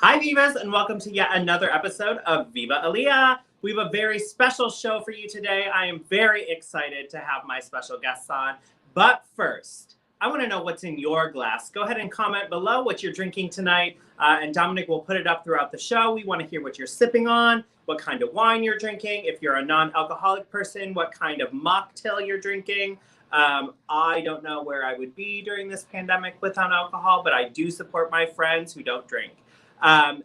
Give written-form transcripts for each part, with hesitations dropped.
Hi, Vivas, and welcome to yet another episode of Viva Aaliyah. We have a very special show for you today. I am very excited to have my special guests on. But first, I want to know what's in your glass. Go ahead and comment below what you're drinking tonight, and Dominic will put it up throughout the show. We want to hear what you're sipping on, what kind of wine you're drinking. If you're a non-alcoholic person, what kind of mocktail you're drinking. I don't know where I would be during this pandemic without alcohol, but I do support my friends who don't drink.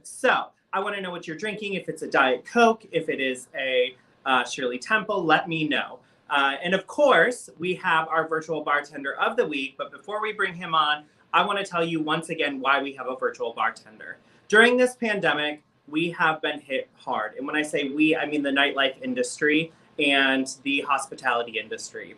So I want to know what you're drinking. If it's a Diet Coke, if it is a Shirley Temple, let me know. And of course, we have our virtual bartender of the week. But before we bring him on, I want to tell you once again why we have a virtual bartender. During this pandemic, we have been hit hard. And when I say we, I mean the nightlife industry and the hospitality industry.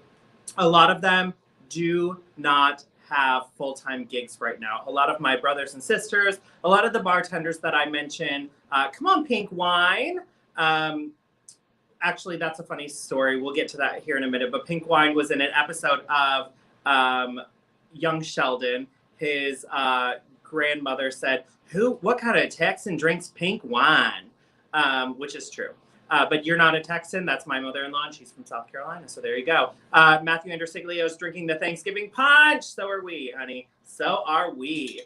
A lot of them do not have full-time gigs right now. A lot of my brothers and sisters, a lot of the bartenders that I mentioned, come on, Pink Wine. Actually, that's a funny story. We'll get to that here in a minute. But Pink Wine was in an episode of Young Sheldon. His grandmother said, what kind of Texan drinks pink wine? Which is true. But you're not a Texan. That's my mother-in-law, and she's from South Carolina. So there you go. Matthew Andersiglio is drinking the Thanksgiving punch. So are we, honey. So are we.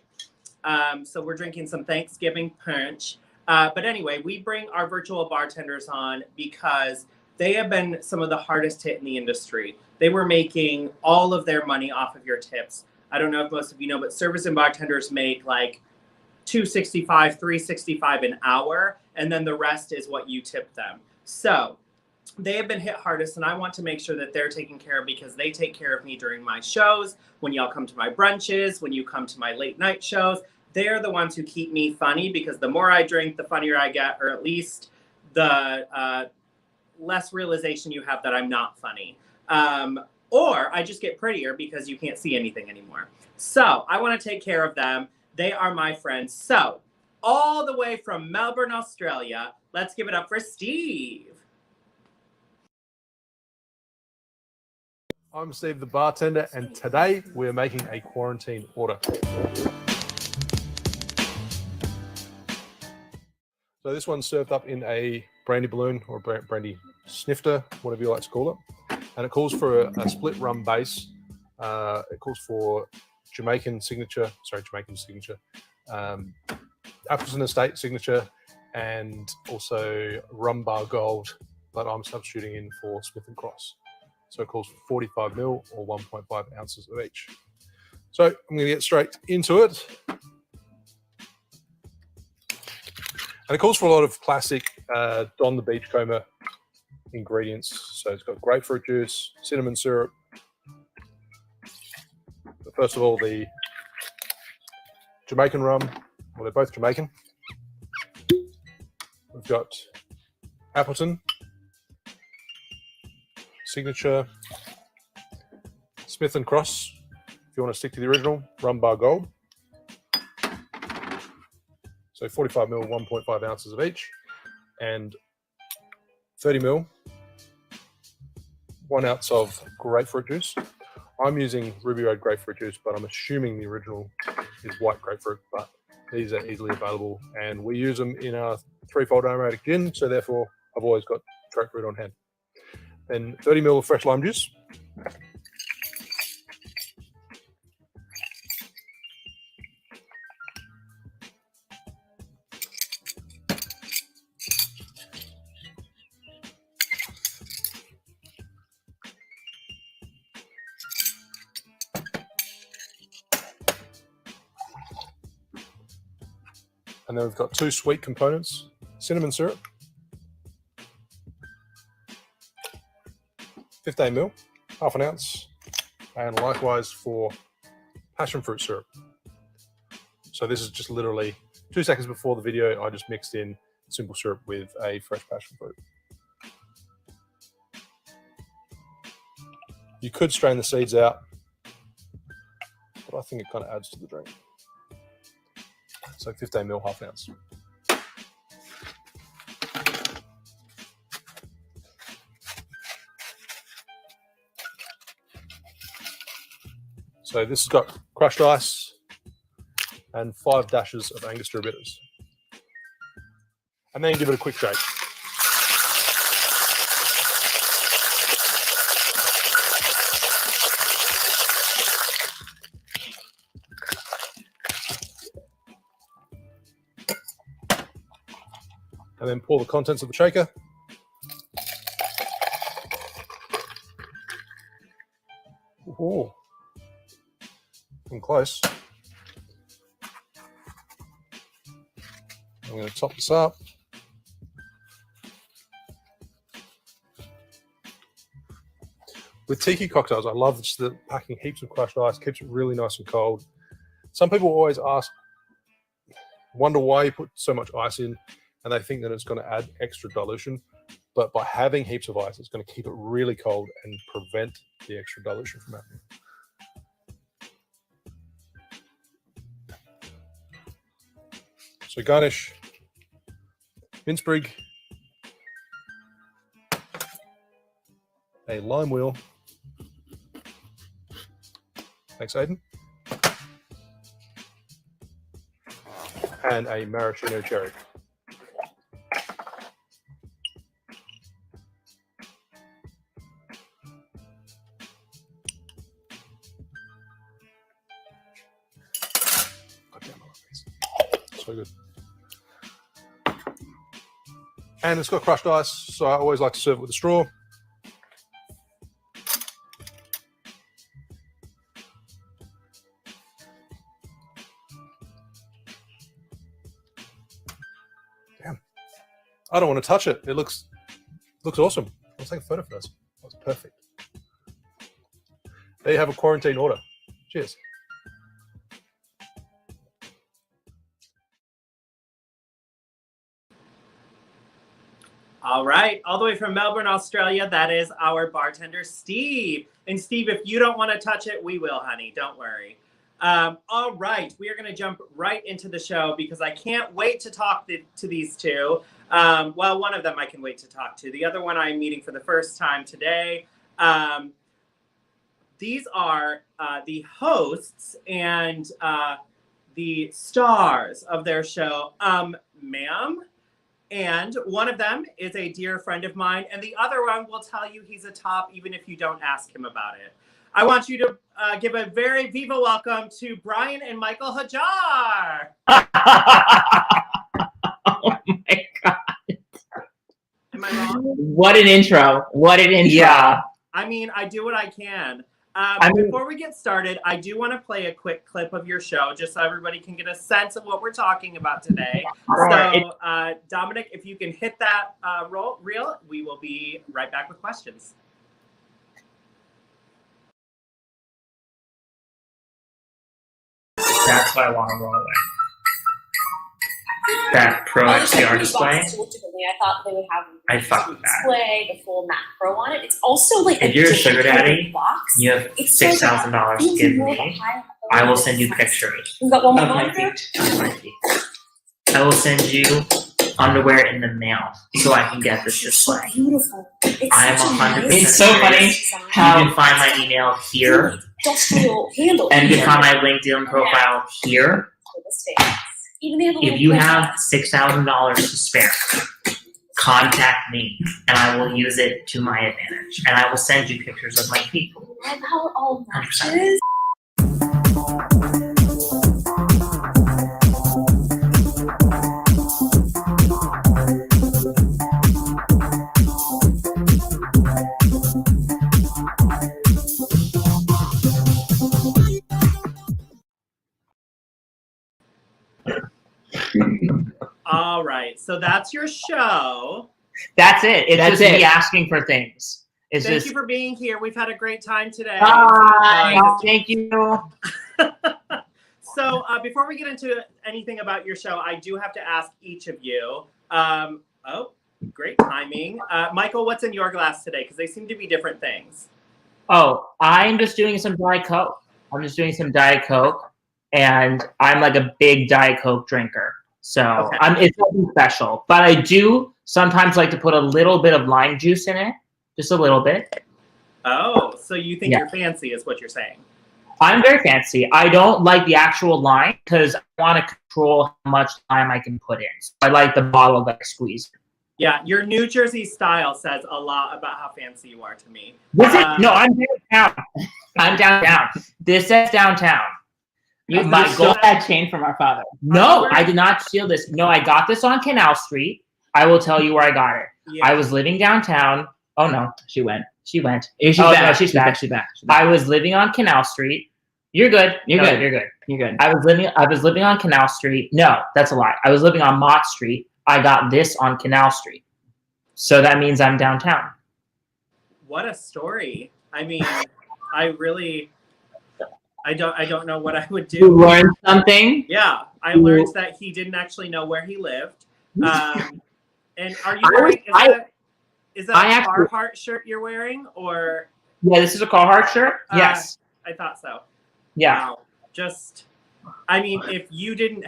So we're drinking some Thanksgiving punch. But anyway, we bring our virtual bartenders on because they have been some of the hardest hit in the industry. They were making all of their money off of your tips. I don't know if most of you know, but servers and bartenders make like $265, $365 an hour, and then the rest is what you tip them. So they have been hit hardest, and I want to make sure that they're taken care of because they take care of me during my shows, when y'all come to my brunches, when you come to my late night shows. They're the ones who keep me funny because the more I drink, the funnier I get, or at least the less realization you have that I'm not funny. Or I just get prettier because you can't see anything anymore. So I want to take care of them. They are my friends. So, all the way from Melbourne, Australia, let's give it up for Steve. I'm Steve, the bartender, and today we're making a quarantine order. So this one's served up in a brandy balloon or brandy snifter, whatever you like to call it. And it calls for a split rum base. It calls for Jamaican signature, Appleton Estate signature, and also rum bar gold, but I'm substituting in for Smith & Cross. So it calls for 45ml or 1.5 ounces of each. So I'm going to get straight into it. And it calls for a lot of classic Don the Beachcomber ingredients. So it's got grapefruit juice, cinnamon syrup. But first of all, the Jamaican rum. Well, they're both Jamaican. We've got Appleton, signature, Smith & Cross, if you want to stick to the original, rum bar gold. So 45ml, 1.5 ounces of each, and 30ml, 1 ounce of grapefruit juice. I'm using Ruby Road grapefruit juice, but I'm assuming the original is white grapefruit, but these are easily available, and we use them in our threefold aromatic gin, so therefore I've always got grapefruit on hand. Then 30ml of fresh lime juice. And then we've got two sweet components, cinnamon syrup, 15ml, half an ounce, and likewise for passion fruit syrup. So this is just literally 2 seconds before the video, I just mixed in simple syrup with a fresh passion fruit. You could strain the seeds out, but I think it kind of adds to the drink. So 15ml, half an ounce. So this has got crushed ice and 5 dashes of Angostura bitters. and then give it a quick shake. And then pour the contents of the shaker. Ooh, I'm close. I'm going to top this up. With tiki cocktails, I love just the packing heaps of crushed ice, keeps it really nice and cold. Some people always wonder why you put so much ice in, and they think that it's going to add extra dilution. But by having heaps of ice, it's going to keep it really cold and prevent the extra dilution from happening. So garnish, mince sprig, a lime wheel. Thanks, Aiden. And a maraschino cherry. So good. And it's got crushed ice, so I always like to serve it with a straw. Damn. I don't want to touch it. It looks awesome. I'll take a photo for this. That's perfect. There you have a quarantine order. Cheers. All right, all the way from Melbourne, Australia, that is our bartender, Steve. And Steve, if you don't want to touch it, we will, honey. Don't worry. All right, we are going to jump right into the show because I can't wait to talk to these two. Well, one of them I can wait to talk to. The other one I'm meeting for the first time today. These are the hosts and the stars of their show, Ma'am. And one of them is a dear friend of mine, and the other one will tell you he's a top even if you don't ask him about it. I want you to give a very Viva welcome to Brian and Michael Hajjar. Oh my God. Am I wrong? What an intro. What an intro. Yeah. I mean, I do what I can. Before we get started, I do want to play a quick clip of your show just so everybody can get a sense of what we're talking about today. So, Dominic, if you can hit that reel, we will be right back with questions. That's what I want to roll away. That Pro XDR display. I thought they would have I fuck with that. display, the full Mac Pro on it. It's also like if you're a sugar daddy, you have $6,000 to give me. I will send you pictures We've got one more of my feet. I will send you underwear in the mail so I can get this display. Beautiful. I am 100%. It's so funny how you can find my email here, industrial handle. and you can find my LinkedIn profile here. If you have $6,000 to spare, contact me, and I will use it to my advantage. And I will send you pictures of my feet. I love how it all 100%. matches. All right, so that's your show. That's it. It's That's just me it. asking for things. It's Thank just you for being here. We've had a great time today. thank you. So before we get into anything about your show, I do have to ask each of you. Oh, great timing. Michael, what's in your glass today? Because they seem to be different things. Oh, I'm just doing some Diet Coke. And I'm like a big Diet Coke drinker. So it's nothing special. But I do sometimes like to put a little bit of lime juice in it. Just a little bit. Oh, so you think you're fancy is what you're saying. I'm very fancy. I don't like the actual line because I want to control how much time I can put in. So I like the bottle that I squeeze. Yeah, your New Jersey style says a lot about how fancy you are to me. No, I'm downtown. I'm downtown. This says downtown. You stole that chain from our father. No, I did not steal this. No, I got this on Canal Street. I will tell you where I got it. Yeah. I was living downtown. Oh no, She went. she went. She's back. back. She's back. She's back. I was living on Canal Street. You're good. You're No, good. You're good. You're good. I was living on Canal Street. No, that's a lie. I was living on Mott Street. I got this on Canal Street. So that means I'm downtown. What a story. I mean, I don't know what I would You do. learned something. Yeah, I learned that he didn't actually know where he lived. And are you wearing? Is that a Carhartt shirt you're wearing, or? Yeah, this is a Carhartt shirt. Yes. I thought so. Yeah. Wow. I mean, if you didn't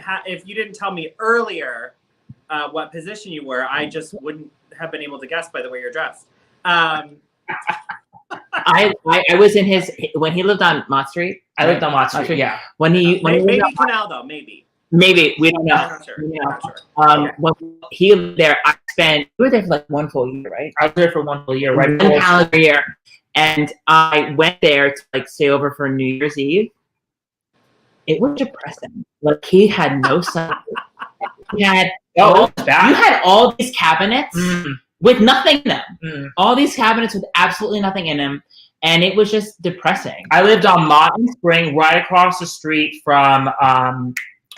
tell me earlier what position you were, I just wouldn't have been able to guess by the way you're dressed. I was in his when he lived on Mott Street. I lived on Mott Street. Yeah. When he Maybe Canal though, maybe. maybe we don't know. I'm not sure. You I'm know. not sure. When he lived there, we were there for like 1 full year, right? I was there for 1 full year, right? One calendar year, and I went there to like stay over for New Year's Eve. It was depressing. Like he had no sun. He had Oh, all, it's bad. you had all these cabinets with nothing in them. All these cabinets with absolutely nothing in them, and it was just depressing. I lived on Mott and Spring, right across the street from.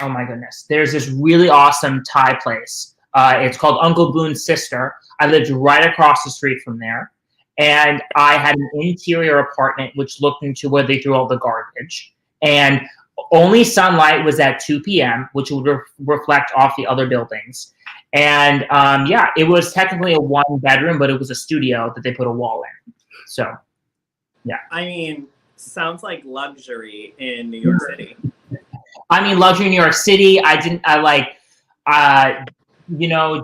Oh my goodness! There's this really awesome Thai place. It's called Uncle Boone's Sister. I lived right across the street from there, and I had an interior apartment which looked into where they threw all the garbage, and only sunlight was at 2 p.m., which would reflect off the other buildings. And yeah, it was technically a 1-bedroom, but it was a studio that they put a wall in. So, yeah. I mean, sounds like luxury in New York City. I mean, luxury in New York City.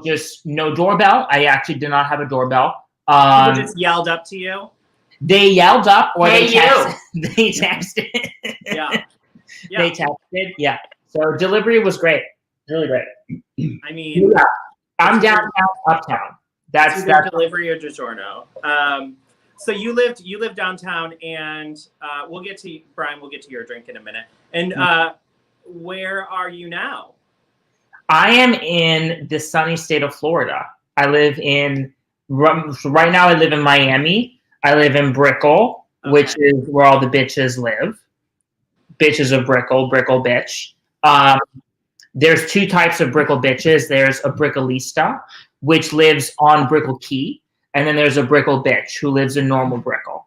Just no doorbell. I actually did not have a doorbell. People just yelled up to you. They yelled up or Hey, they texted. They texted. Yeah. They texted. Yeah. So delivery was great. Really great. I mean, Yeah. I'm downtown, uptown. That's delivery or DiGiorno. So you lived downtown, and we'll get to Brian. We'll get to your drink in a minute. And where are you now? I am in the sunny state of Florida. I live in right now. I live in Miami. I live in Brickell, which is where all the bitches live. Bitches of Brickell, Brickell bitch. There's 2 types of Brickell bitches. There's a Brickellista, which lives on Brickell Key, and then there's a Brickell bitch who lives in normal Brickell.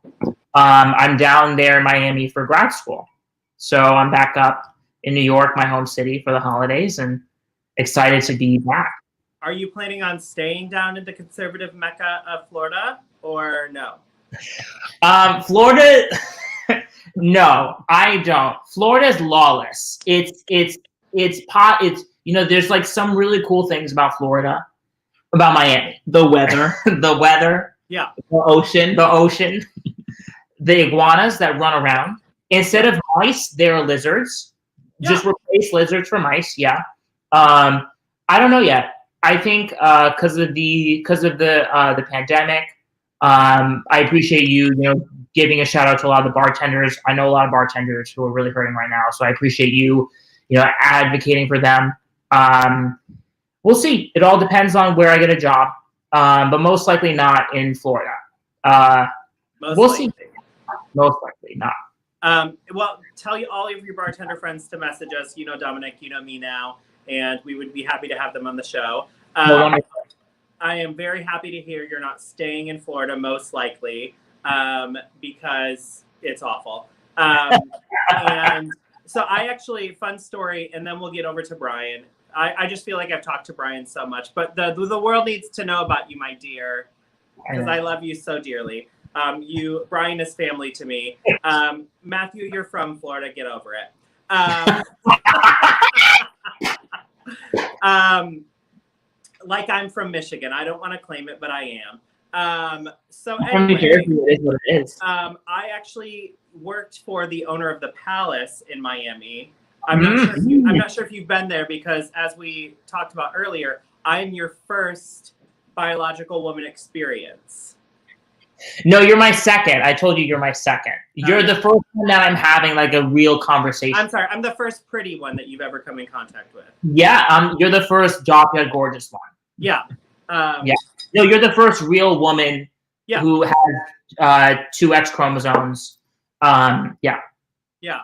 I'm down there in Miami for grad school, so I'm back up in New York, my home city, for the holidays, and excited to be back. Are you planning on staying down in the conservative mecca of Florida, or no? Florida. No, I don't. Florida's lawless. It's there's like some really cool things about Florida, about Miami. The weather, Yeah. the ocean, the iguanas that run around. Instead of mice, there are lizards. Yeah. Just replace lizards for mice. Yeah. I don't know yet. I think because of the pandemic, I appreciate you giving a shout out to a lot of the bartenders. I know a lot of bartenders who are really hurting right now, so I appreciate you advocating for them. We'll see. It all depends on where I get a job, but most likely not in Florida. We'll see. Most likely not. Well, tell all of your bartender friends to message us. You know Dominic, you know me now, and we would be happy to have them on the show. I am very happy to hear you're not staying in Florida, most likely, because it's awful. And so I actually, fun story, and then we'll get over to Brian. I just feel like I've talked to Brian so much, but the world needs to know about you, my dear, because I love you so dearly. Brian is family to me. Matthew, you're from Florida. Get over it. Like I'm from Michigan. I don't want to claim it, but I am. So From New anyway, Jersey, it is what it is. I actually worked for the owner of the Palace in Miami. I'm not sure if you've been there because, as we talked about earlier, I'm your first biological woman experience. No, you're my second. I told you you're my second. You're the first one that I'm having like a real conversation. I'm sorry. I'm the first pretty one that you've ever come in contact with. Yeah, you're the first drop-dead gorgeous one. Yeah. Yeah. No, you're the first real woman who has 2 X chromosomes. Yeah. Yeah.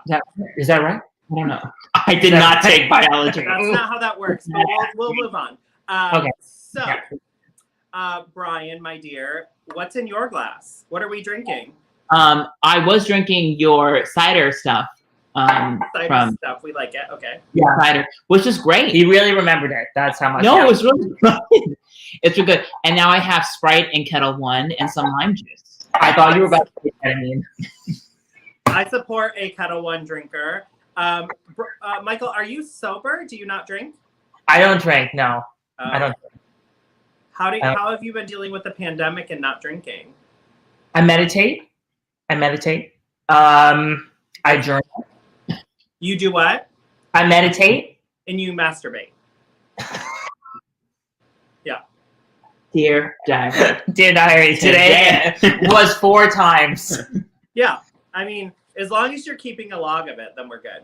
Is that right? I don't know. I did not take biology. That's not how that works. But we'll move on. Okay. So, Brian, my dear, what's in your glass? What are we drinking? I was drinking your cider stuff. Cider stuff. We like it. Okay. Yeah, cider, which is great. He really remembered it. That's how much. No, it was really good. It's really good. And now I have Sprite and Kettle One and some lime juice. I thought you were about to say ketamine. I support a Kettle One drinker. Michael, are you sober? Do you not drink? I don't drink. No, I don't. How have you been dealing with the pandemic and not drinking? I meditate. I journal. You do what? I meditate. And you masturbate. Yeah. Dear diary. Dear diary, today was 4 times. Yeah. I mean, as long as you're keeping a log of it, then we're good.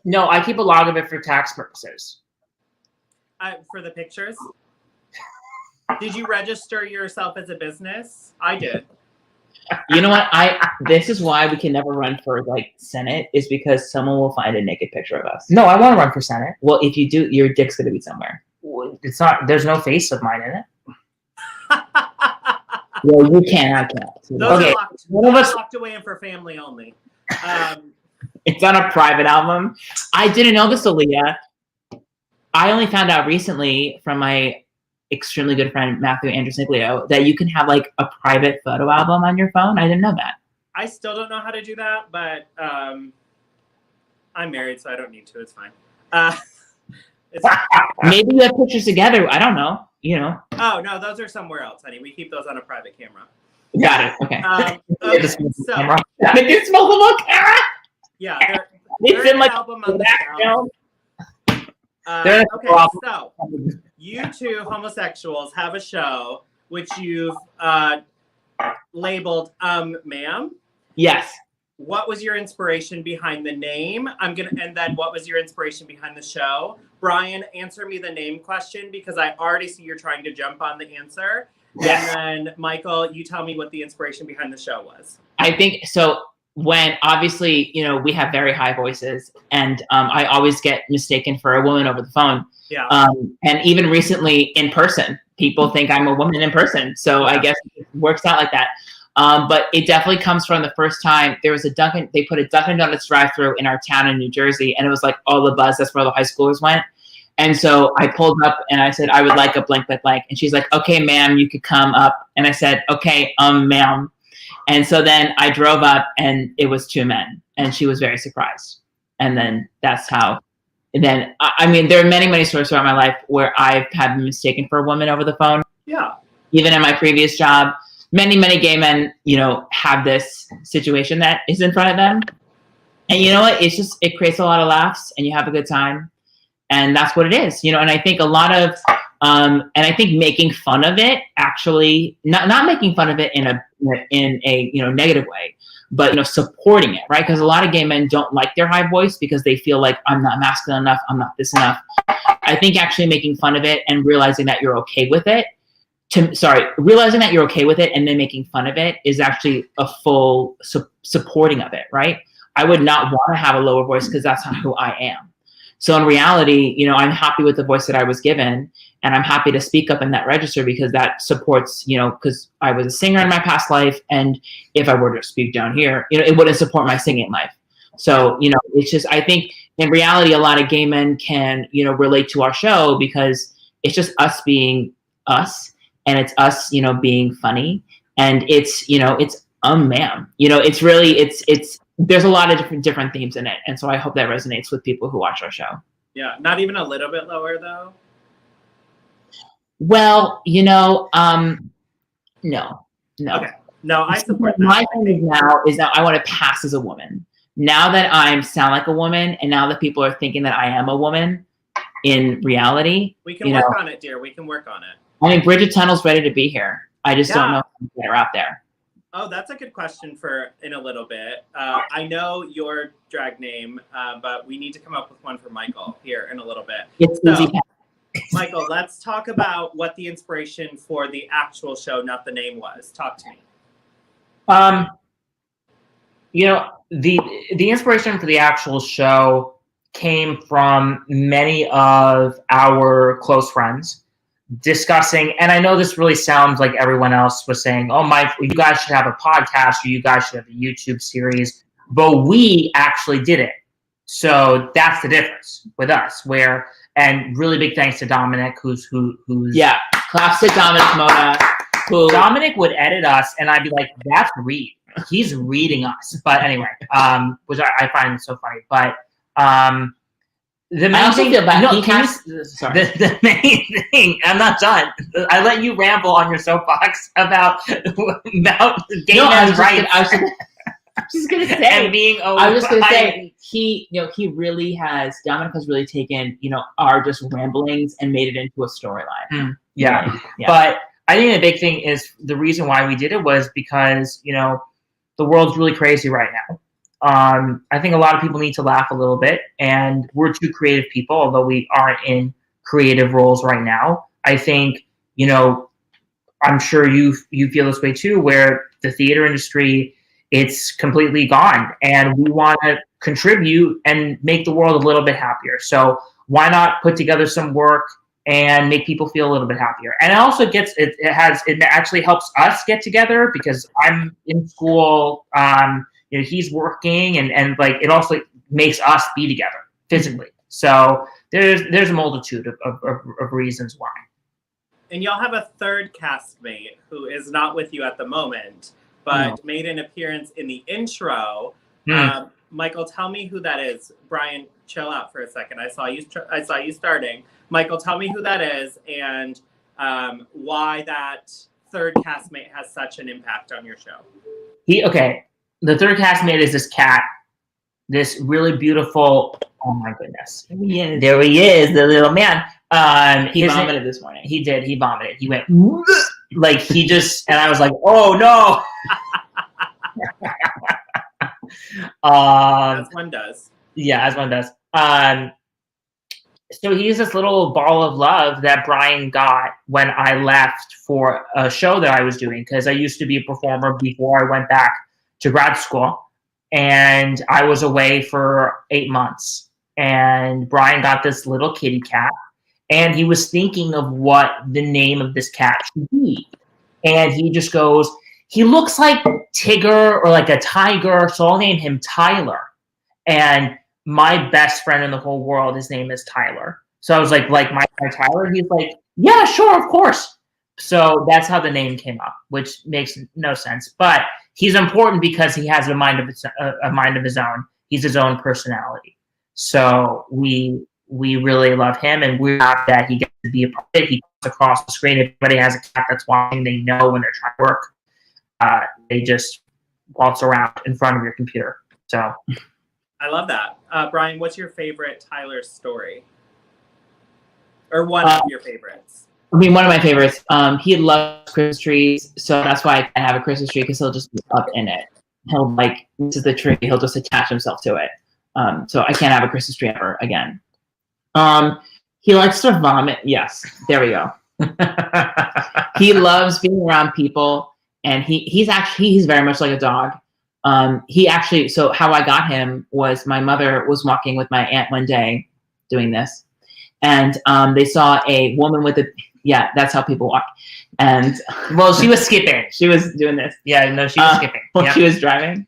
No, I keep a log of it for tax purposes. For the pictures? Did you register yourself as a business? I did. You know what? This is why we can never run for like Senate, is because someone will find a naked picture of us. No, I want to run for Senate. Well, if you do, your dick's gonna be somewhere. It's not. There's no face of mine in it. Well, you can't. I can't. Those are locked away and for family only. It's on a private album. I didn't know this, Aaliyah. I only found out recently from my extremely good friend Matthew Andrews-Niglio that you can have like a private photo album on your phone. I didn't know that. I still don't know how to do that, but I'm married, so I don't need to. It's fine. Maybe you have pictures together. I don't know. You know. Oh no, those are somewhere else, honey. We keep those on a private camera. Got it. Okay. Okay, so it's multiple camera. Yeah, It's there's in like album on the shelf. Okay, so you 2 homosexuals have a show which you've labeled Ma'am. Yes. What was your inspiration behind the name? And then what was your inspiration behind the show? Brian, answer me the name question because I already see you're trying to jump on the answer. Yes. And then Michael, you tell me what the inspiration behind the show was. I think so. When obviously, we have very high voices, and I always get mistaken for a woman over the phone. Yeah. And even recently in person, people think I'm a woman in person. So I guess it works out like that. But it definitely comes from the first time there was they put a Dunkin' Donuts drive-thru in our town in New Jersey, and it was like all the buzz. That's where all the high schoolers went. And so I pulled up and I said, I would like a blank, blank, blank. And she's like, okay, ma'am, you could come up. And I said, okay, ma'am. And so then I drove up and it was 2 men, and she was very surprised. And then that's how, and then, I mean, there are many, many stories throughout my life where I've had been mistaken for a woman over the phone. Yeah. Even in my previous job, many, many gay men, have this situation that is in front of them. And you know what? It creates a lot of laughs and you have a good time. And that's what it is, and I think a lot of, and I think making fun of it, actually, not making fun of it in a negative way, but supporting it, right? Because a lot of gay men don't like their high voice because they feel like I'm not masculine enough, I'm not this enough. I think actually making fun of it and realizing that you're okay with it, realizing that you're okay with it and then making fun of it is actually a full supporting of it, right? I would not want to have a lower voice because that's not who I am. So in reality, I'm happy with the voice that I was given, and I'm happy to speak up in that register because that supports, because I was a singer in my past life, and if I were to speak down here, it wouldn't support my singing life. So, it's just, I think in reality, a lot of gay men can, relate to our show because it's just us being us, and it's us, being funny, and it's, it's ma'am, it's really, it's. There's a lot of different themes in it. And so I hope that resonates with people who watch our show. Yeah. Not even a little bit lower though? Well, no. Okay. No, I support that. My thing is now I want to pass as a woman. Now that I sound like a woman, and now that people are thinking that I am a woman in reality, we can work on it, dear. We can work on it. I mean, Bridget Tunnel's ready to be here. I just don't know how to get her out there. Oh, that's a good question for in a little bit. I know your drag name, but we need to come up with one for Michael here in a little bit. It's so, Michael, let's talk about what the inspiration for the actual show, not the name, was. Talk to me. You know, the inspiration for the actual show came from many of our close friends discussing, and I know this really sounds like everyone else was saying, oh, you guys should have a podcast, or you guys should have a YouTube series, but we actually did it. So that's the difference with us, and really big thanks to Dominic, who's yeah, claps to Dominic Mona. Dominic would edit us, and I'd be like, that's Reed. He's reading us. But anyway, which I find so funny. But the main thing, the main thing, I'm not done. I let you ramble on your soapbox about gay men's rights. I was just gonna say, and being I was just gonna say, he really has. Dominic has really taken our just ramblings and made it into a storyline. Yeah, but I think the big thing is the reason why we did it was because the world's really crazy right now. I think a lot of people need to laugh a little bit, and we're two creative people, although we aren't in creative roles right now. I think, I'm sure you feel this way too, where the theater industry, it's completely gone, and we want to contribute and make the world a little bit happier. So why not put together some work and make people feel a little bit happier? And it also it actually helps us get together, because I'm in school, he's working, and like it also makes us be together physically. So there's a multitude of reasons why. And y'all have a third castmate who is not with you at the moment, but made an appearance in the intro. Michael, tell me who that is. Brian, chill out for a second. I saw you starting. Michael, tell me who that is, and why that third castmate has such an impact on your show. The third castmate is this cat, this really beautiful. Oh my goodness! There he is, the little man. He vomited this morning. He did. He vomited. He went like he just, and I was like, oh no. As one does. Yeah, as one does. So he's this little ball of love that Brian got when I left for a show that I was doing, because I used to be a performer before I went back to grad school, and I was away for 8 months, and Brian got this little kitty cat, and he was thinking of what the name of this cat should be, and he just goes, he looks like Tigger or like a tiger, so I'll name him Tyler. And my best friend in the whole world, his name is Tyler. So I was like my friend Tyler? He's like, yeah, sure, of course. So that's how the name came up, which makes no sense. But he's important because he has a mind of his own. He's his own personality. So we really love him, and we're happy that he gets to be a part of it. He comes across the screen. If anybody has a cat that's watching, they know when they're trying to work. They just waltz around in front of your computer. So I love that. Brian, what's your favorite Tyler story? Or one of your favorites? I mean, one of my favorites. He loves Christmas trees, so that's why I can't have a Christmas tree, because he'll just be up in it. He'll this is the tree. He'll just attach himself to it. So I can't have a Christmas tree ever again. He likes to vomit. Yes, there we go. He loves being around people. And he's very much like a dog. So how I got him was my mother was walking with my aunt one day doing this. And they saw a woman with that's how people walk. And well, she was skipping. She was doing this. Yeah, no, she was skipping. While she was driving.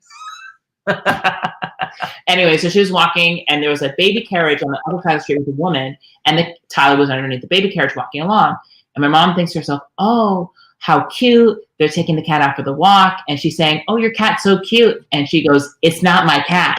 Anyway, so she was walking, and there was a baby carriage on the other side of the street with a woman, and Tyler was underneath the baby carriage walking along. And my mom thinks to herself, oh, how cute. They're taking the cat out for the walk. And she's saying, oh, your cat's so cute. And she goes, it's not my cat.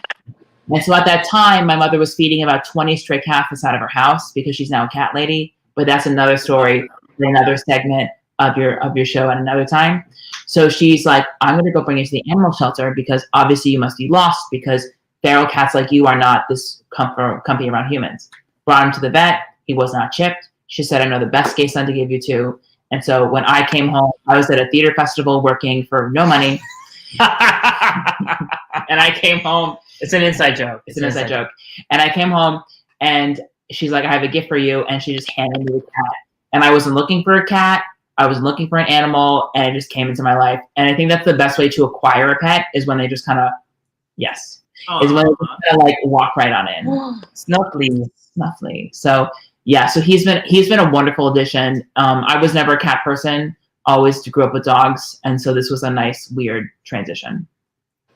And so at that time, my mother was feeding about 20 stray cats inside of her house, because she's now a cat lady. But that's another story, another segment. of your show at another time. So she's like, I'm going to go bring you to the animal shelter because obviously you must be lost because feral cats like you are not this company around humans. Brought him to the vet. He was not chipped. She said, I know the best gay son to give you to. And so when I came home, I was at a theater festival working for no money. And I came home. It's an inside joke. It's an inside joke. And I came home and she's like, I have a gift for you. And she just handed me a cat. And I wasn't looking for a cat. I was looking for an animal and it just came into my life. And I think that's the best way to acquire a pet is when they just kind of, yes. Aww. Is when they just kind of like walk right on in. Snuffly. So yeah, so he's been a wonderful addition. I was never a cat person, always grew up with dogs. And so this was a nice, weird transition.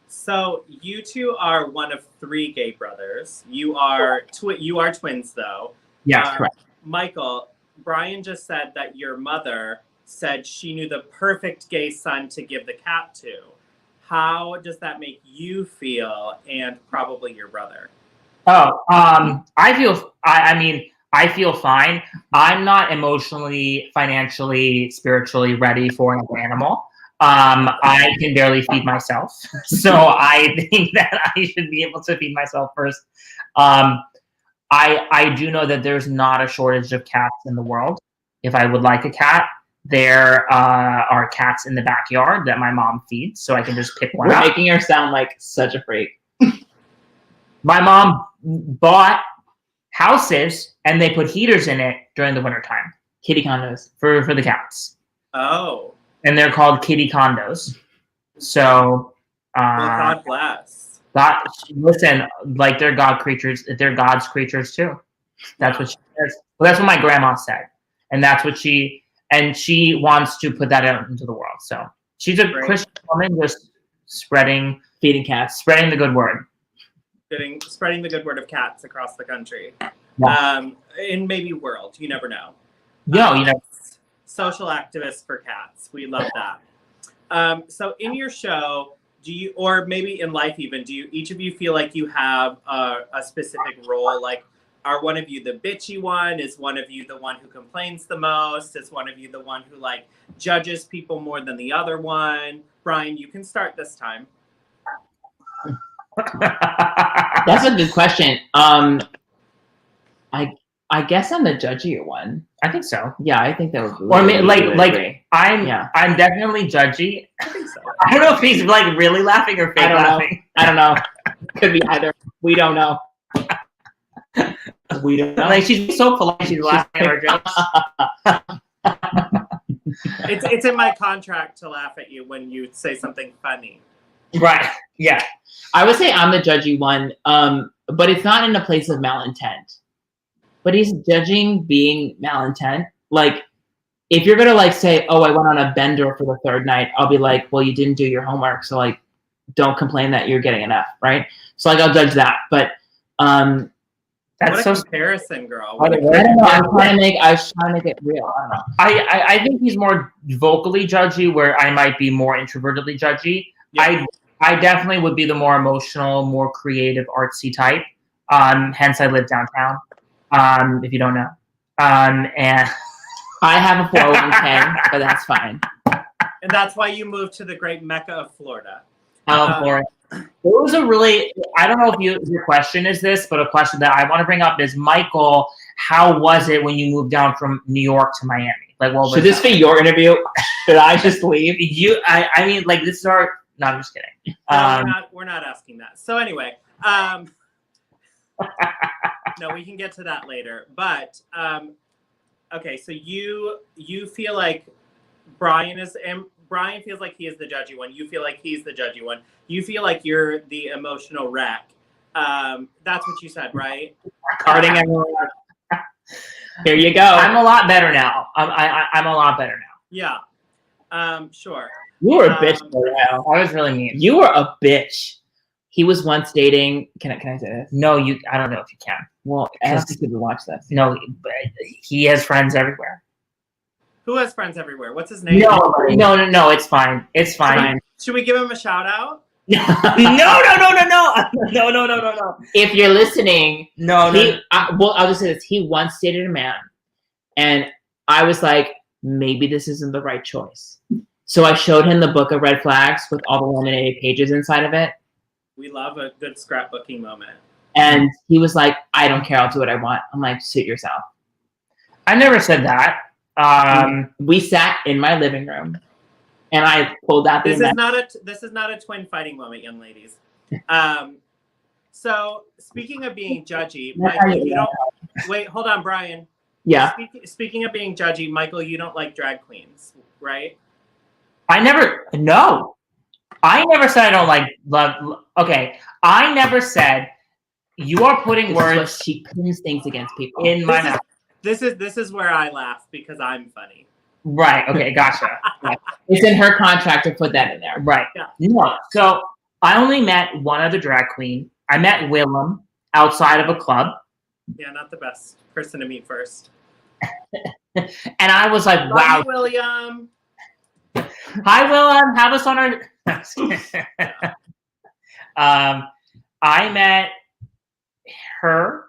So you two are one of 3 gay brothers. You are twins though. Yeah, correct. Michael, Brian just said that your mother said she knew the perfect gay son to give the cat to. How does that make you feel and probably your brother? I feel fine. I'm not emotionally, financially, spiritually ready for an animal. I can barely feed myself. So I think that I should be able to feed myself first. I do know that there's not a shortage of cats in the world. If I would like a cat, there are cats in the backyard that my mom feeds, so I can just pick one We're up. making her sound like such a freak. My mom bought houses and they put heaters in it during the wintertime. Kitty condos. For the cats. Oh. And they're called kitty condos. So Well, God bless. God, listen, like they're God creatures, they're God's creatures too. That's what she says. Well, that's what my grandma said. And that's what she wants to put that out into the world. So she's a Christian woman just feeding cats, spreading the good word. Spreading the good word of cats across the country. Yeah. And maybe world. You never know. You know. Social activist for cats. We love that. So in your show, do you, or maybe in life even, do you each of you feel like you have a specific role? Like, are one of you the bitchy one? Is one of you the one who complains the most? Is one of you the one who like judges people more than the other one? Brian, you can start this time. That's a good question. I guess I'm the judgier one. I think so. Yeah, I think that would be. Or I mean, agree. I'm definitely judgy. I think so. I don't know if he's like really laughing or fake laughing. I don't know. Could be either. We don't know. We don't know. Like she's so polite. She's laughing at our jokes. It's in my contract to laugh at you when you say something funny. Right. Yeah. I would say I'm the judgy one, but it's not in a place of malintent. But he's judging being malintent. Like, if you're gonna like say, "Oh, I went on a bender for the 3rd night," I'll be like, "Well, you didn't do your homework, so like, don't complain that you're getting an F, right?" So like, I'll judge that. But That's what a so comparison, girl. I don't know. I was trying to make it real. I don't know. I think he's more vocally judgy, where I might be more introvertedly judgy. Yeah. I definitely would be the more emotional, more creative, artsy type. Hence, I live downtown. If you don't know. And I have a 401k, but that's fine. And that's why you moved to the great Mecca of Florida. Florida. It was a really, I don't know if your question is this, but a question that I want to bring up is, Michael, how was it when you moved down from New York to Miami? Like, what was Should this be your interview? Should I just leave? I mean, like, this is our, no, I'm just kidding. No, we're not asking that. So anyway, no, we can get to that later. But okay, so you feel like Brian feels like he is the judgy one. You feel like he's the judgy one. You feel like you're the emotional wreck. That's what you said, right? Carding everyone. Here you go. I'm a lot better now. I'm a lot better now. Yeah. Sure. You were a bitch for a while. I was really mean. You were a bitch. He was once dating. Can I say this? No, I don't know if you can. Well, ask people to watch this. No, but he has friends everywhere. Who has friends everywhere? What's his name? No. It's fine. It's fine. Should we give him a shout out? No. If you're listening, No. I'll just say this. He once dated a man, and I was like, maybe this isn't the right choice. So I showed him the book of red flags with all the laminated pages inside of it. We love a good scrapbooking moment. And he was like, I don't care. I'll do what I want. I'm like, suit yourself. I never said that. We sat in my living room and I pulled out the This is not a twin fighting moment, young ladies. So speaking of being judgy, Michael, you don't wait, hold on, Brian. Yeah. Speaking of being judgy, Michael, you don't like drag queens, right? I never said I don't like love. Okay. I never said you are putting words. She pins things against people in my mouth. This is where I laugh because I'm funny. Right. Okay. Gotcha. It's in her contract to put that in there. Right. Yeah. No. So I only met one other drag queen. I met Willem outside of a club. Yeah, not the best person to meet first. And I was like, Love wow. you, William. Hi, Willem. Have us on our. I met her.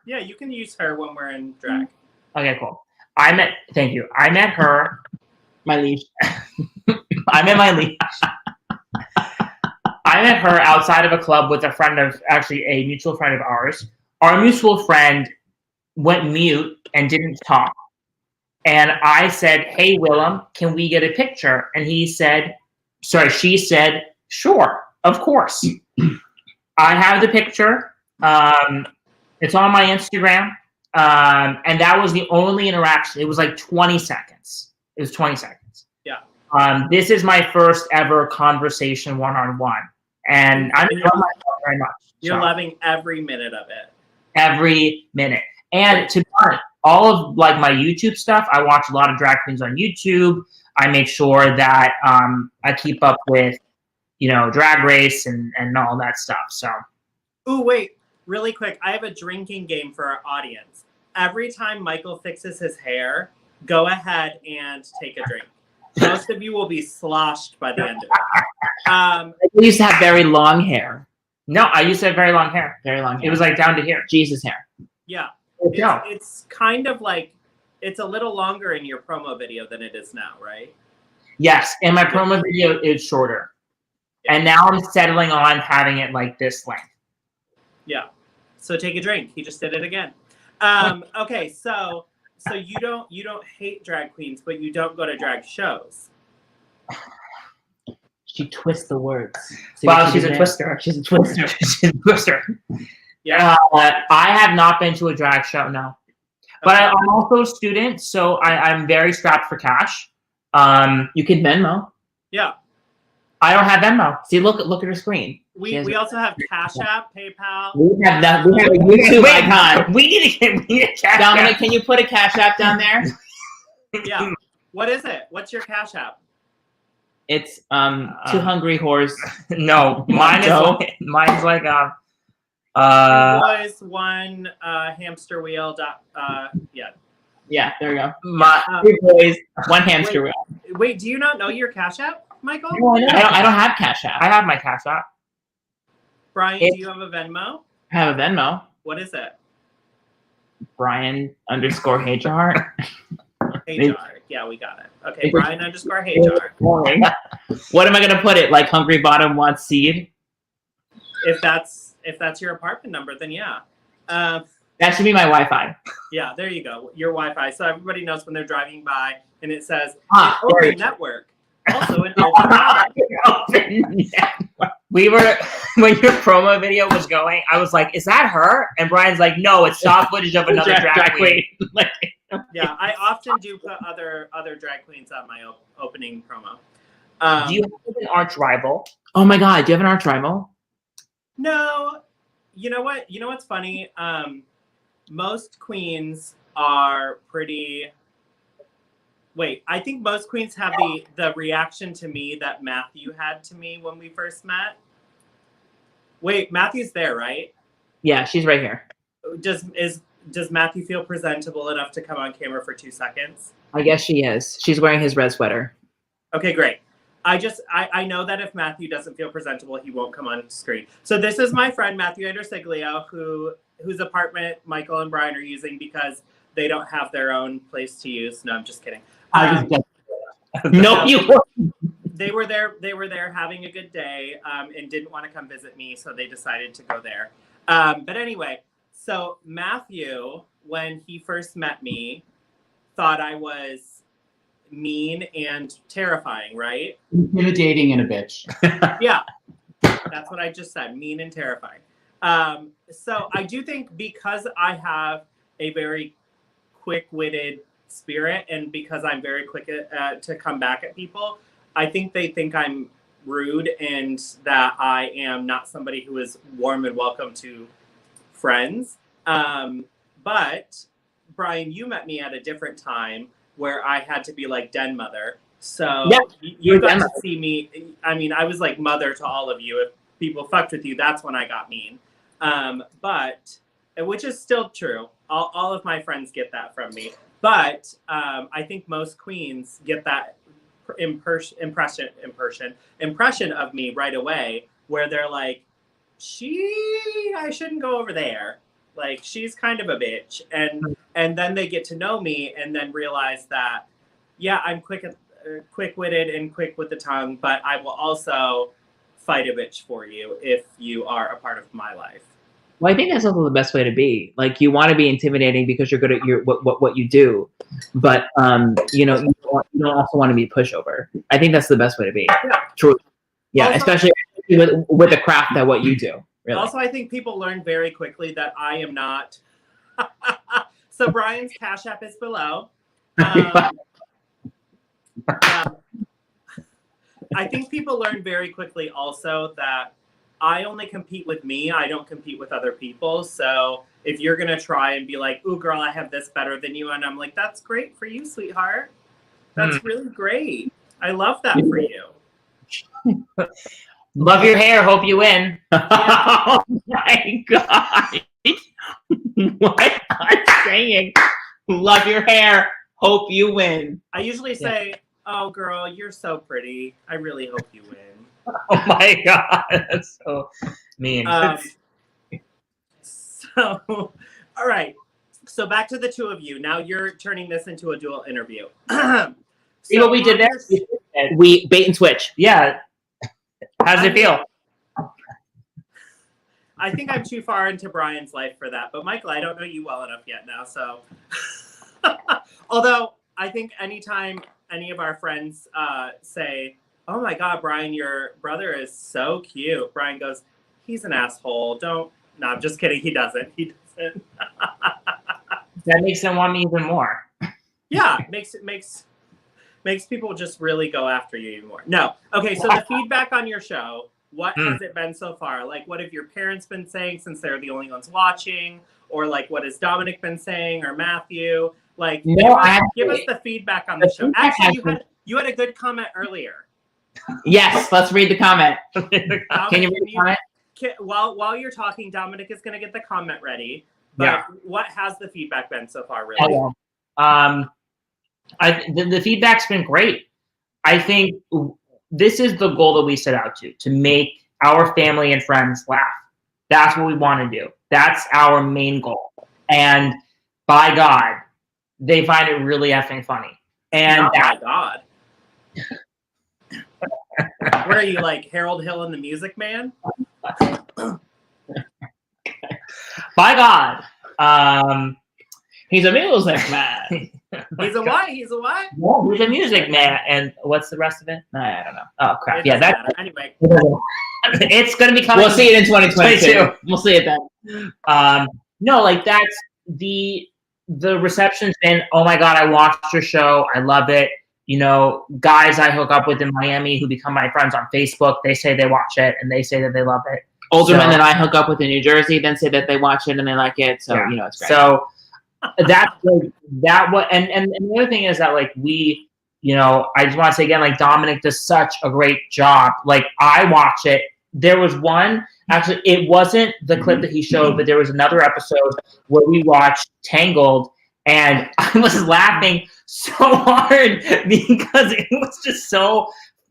Yeah, you can use her when we're in drag. Okay, cool. Thank you. I met her. My leash. I met my leash. I met her outside of a club with a mutual friend of ours. Our mutual friend went mute and didn't talk. And I said, hey, Willem, can we get a picture? And she said, sure, of course. I have the picture. It's on my Instagram. And that was the only interaction. It was like 20 seconds. It was 20 seconds. Yeah. This is my first ever conversation one-on-one. And I'm enjoying myself very much. You're loving every minute of it. Every minute. And to be honest, all of like my YouTube stuff, I watch a lot of drag queens on YouTube. I make sure that I keep up with, Drag Race and all that stuff. So. Ooh, wait, really quick. I have a drinking game for our audience. Every time Michael fixes his hair, go ahead and take a drink. Most of you will be sloshed by the end of it. I used to have very long hair. No, I used to have very long hair. Very long hair. It was like down to here. Jesus hair. Yeah. No. It's kind of like, it's a little longer in your promo video than it is now, right? Yes, and my promo video is shorter. Yeah. And now I'm settling on having it like this length. Yeah. So take a drink. He just did it again. Okay, so you don't hate drag queens, but you don't go to drag shows. She twists the words. Wow, she's a twister. She's a twister. She's a twister. Yeah. I have not been to a drag show, no. But Okay. I'm also a student, so I'm very strapped for cash. You can Venmo. Yeah. I don't have Venmo. See, look at her screen. We also have Cash App, PayPal. We have that. We have a YouTube icon. We need a cash Dominic, app. can you put a Cash App down there? Yeah. What is it? What's your Cash App? It's two hungry whores. No, mine's like Boys, one hamster wheel. Yeah. Yeah, there we go. Three boys, one hamster wheel. Wait, do you not know your Cash App, Michael? No, I don't have Cash App. I have my Cash App. Brian, do you have a Venmo? I have a Venmo. What is it? Brian _ Hajjar. Hajjar. Yeah, we got it. Okay, Brian _ Hajjar. What am I gonna put it? Like Hungry Bottom wants seed? If that's your apartment number, then yeah. That should be my Wi-Fi. Yeah, there you go. Your Wi-Fi. So everybody knows when they're driving by and it says there open network. Also an open network. We were, when your promo video was going, I was like, is that her? And Brian's like, no, it's stock footage of another drag queen. Yeah, I often do put other drag queens on my opening promo. Do you have an arch rival? Oh my God, do you have an arch rival? No. You know what? You know what's funny? Most queens are pretty... Wait, I think most queens have the reaction to me that Matthew had to me when we first met. Wait, Matthew's there, right? Yeah, she's right here. Does Matthew feel presentable enough to come on camera for 2 seconds? I guess she is. She's wearing his red sweater. Okay, great. I know that if Matthew doesn't feel presentable, he won't come on screen. So this is my friend Matthew Andersiglio, whose apartment Michael and Brian are using because they don't have their own place to use. No, I'm just kidding. No, you weren't. They were there having a good day and didn't want to come visit me, so they decided to go there. But anyway, so Matthew, when he first met me, thought I was mean and terrifying, right? Intimidating and a bitch. Yeah, that's what I just said, mean and terrifying. So I do think because I have a very quick-witted spirit and because I'm very quick to come back at people, I think they think I'm rude and that I am not somebody who is warm and welcome to friends. But Brian, you met me at a different time where I had to be like den mother. So yeah, you got to see me. I mean, I was like mother to all of you. If people fucked with you, that's when I got mean. But which is still true. All of my friends get that from me. But I think most queens get that impression of me right away, where they're like, I shouldn't go over there. Like, she's kind of a bitch. And then they get to know me and then realize that, yeah, I'm quick-witted and quick with the tongue, but I will also fight a bitch for you if you are a part of my life. Well, I think that's also the best way to be. Like, you want to be intimidating because you're good at what you do, but you don't also want to be a pushover. I think that's the best way to be. Yeah. True. Yeah, also, especially with the craft that what you do. Really. Also, I think people learn very quickly that I am not. So Brian's Cash App is below. I think people learn very quickly also that I only compete with me. I don't compete with other people. So if you're going to try and be like, ooh, girl, I have this better than you. And I'm like, that's great for you, sweetheart. That's really great. I love that for you. Love your hair. Hope you win. Oh my God. What I'm saying. Love your hair. Hope you win. I usually say, oh, girl, you're so pretty. I really hope you win. Oh my God. That's so mean. So, all right. So back to the two of you. Now you're turning this into a dual interview. See what we did there? We bait and switch. Yeah. How does it feel? I think I'm too far into Brian's life for that. But Michael, I don't know you well enough yet now. So, although I think anytime any of our friends say, oh my God, Brian, your brother is so cute. Brian goes, he's an asshole. No, I'm just kidding. He doesn't. That makes them want me even more. Yeah, makes people just really go after you even more. No. Okay, so the feedback on your show, what has it been so far? Like, what have your parents been saying since they're the only ones watching? Or like, what has Dominic been saying or Matthew? Like, give us the feedback on the show. Actually, you had a good comment earlier. Yes, let's read the comment. Can you read the comment? While you're talking, Dominic is going to get the comment ready. But what has the feedback been so far, really? The feedback's been great. I think this is the goal that we set out to make our family and friends laugh. That's what we want to do. That's our main goal. And by God, they find it really effing funny. And my God. Where are you, like Harold Hill and the Music Man? By God. He's a music man. He's a what? He's a what? Yeah, he's a music man. And what's the rest of it? I don't know. Oh, crap. Anyway. It's going to be coming. We'll see it in 2022. We'll see it then. No, like that's the reception's been, oh my God, I watched your show. I love it. You know, guys I hook up with in Miami who become my friends on Facebook, they say they watch it and they say that they love it. Older men that I hook up with in New Jersey then say that they watch it and they like it. So, you know, it's great. So that's like that. And the other thing is that like we, you know, I just want to say again, like Dominic does such a great job. Like I watch it. There was one, actually, it wasn't the clip that he showed, but there was another episode where we watched Tangled and I was laughing so hard because it was just so,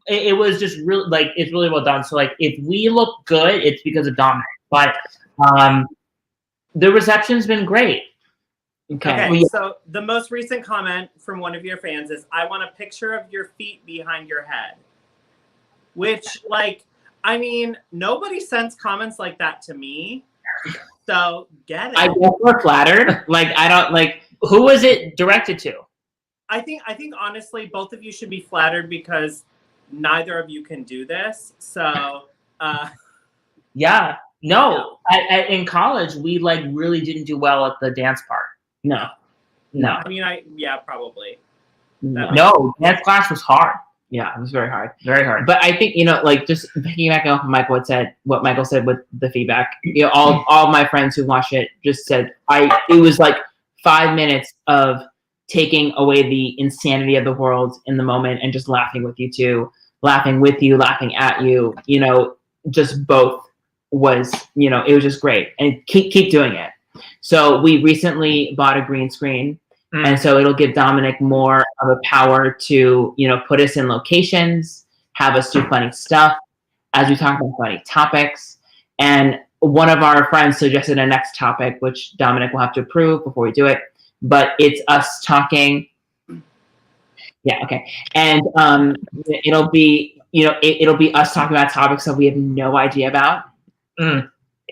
it was just really, like, it's really well done. So, like, if we look good, it's because of Dominic. But the reception's been great. Okay, Well, yeah. so the most recent comment from one of your fans is, I want a picture of your feet behind your head. Which, like, I mean, nobody sends comments like that to me. So, get it. I guess we're flattered. Like, I don't, like, Who was it directed to? I think honestly, both of you should be flattered because neither of you can do this. So, Yeah. No. In college, we like really didn't do well at the dance part. no. I mean, yeah, probably. No, dance class was hard. Yeah, it was very hard. Very hard. But I think, like just piggybacking off of what Michael said with the feedback, all my friends who watched it just said it was like 5 minutes of taking away the insanity of the world in the moment and just laughing with you two, laughing with you, laughing at you, just both was, it was just great. And keep doing it. So we recently bought a green screen. And so it'll give Dominic more of a power to, put us in locations, have us do funny stuff as we talk about funny topics. And one of our friends suggested a next topic, which Dominic will have to approve before we do it. But it's us talking. Yeah, okay. And it'll be, it'll be us talking about topics that we have no idea about.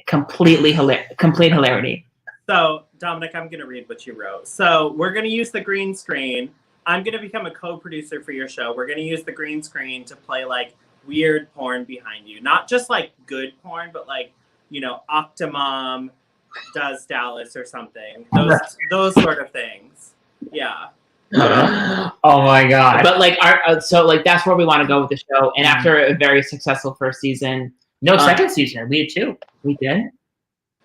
Complete hilarity. So, Dominic, I'm going to read what you wrote. So, we're going to use the green screen. I'm going to become a co-producer for your show. We're going to use the green screen to play, like, weird porn behind you. Not just, like, good porn, but, like, Octomom does Dallas or something. Those sort of things. Yeah. Oh, my God. But, like, that's where we want to go with the show. And after a very successful first season. No, second season. We had 2. We did?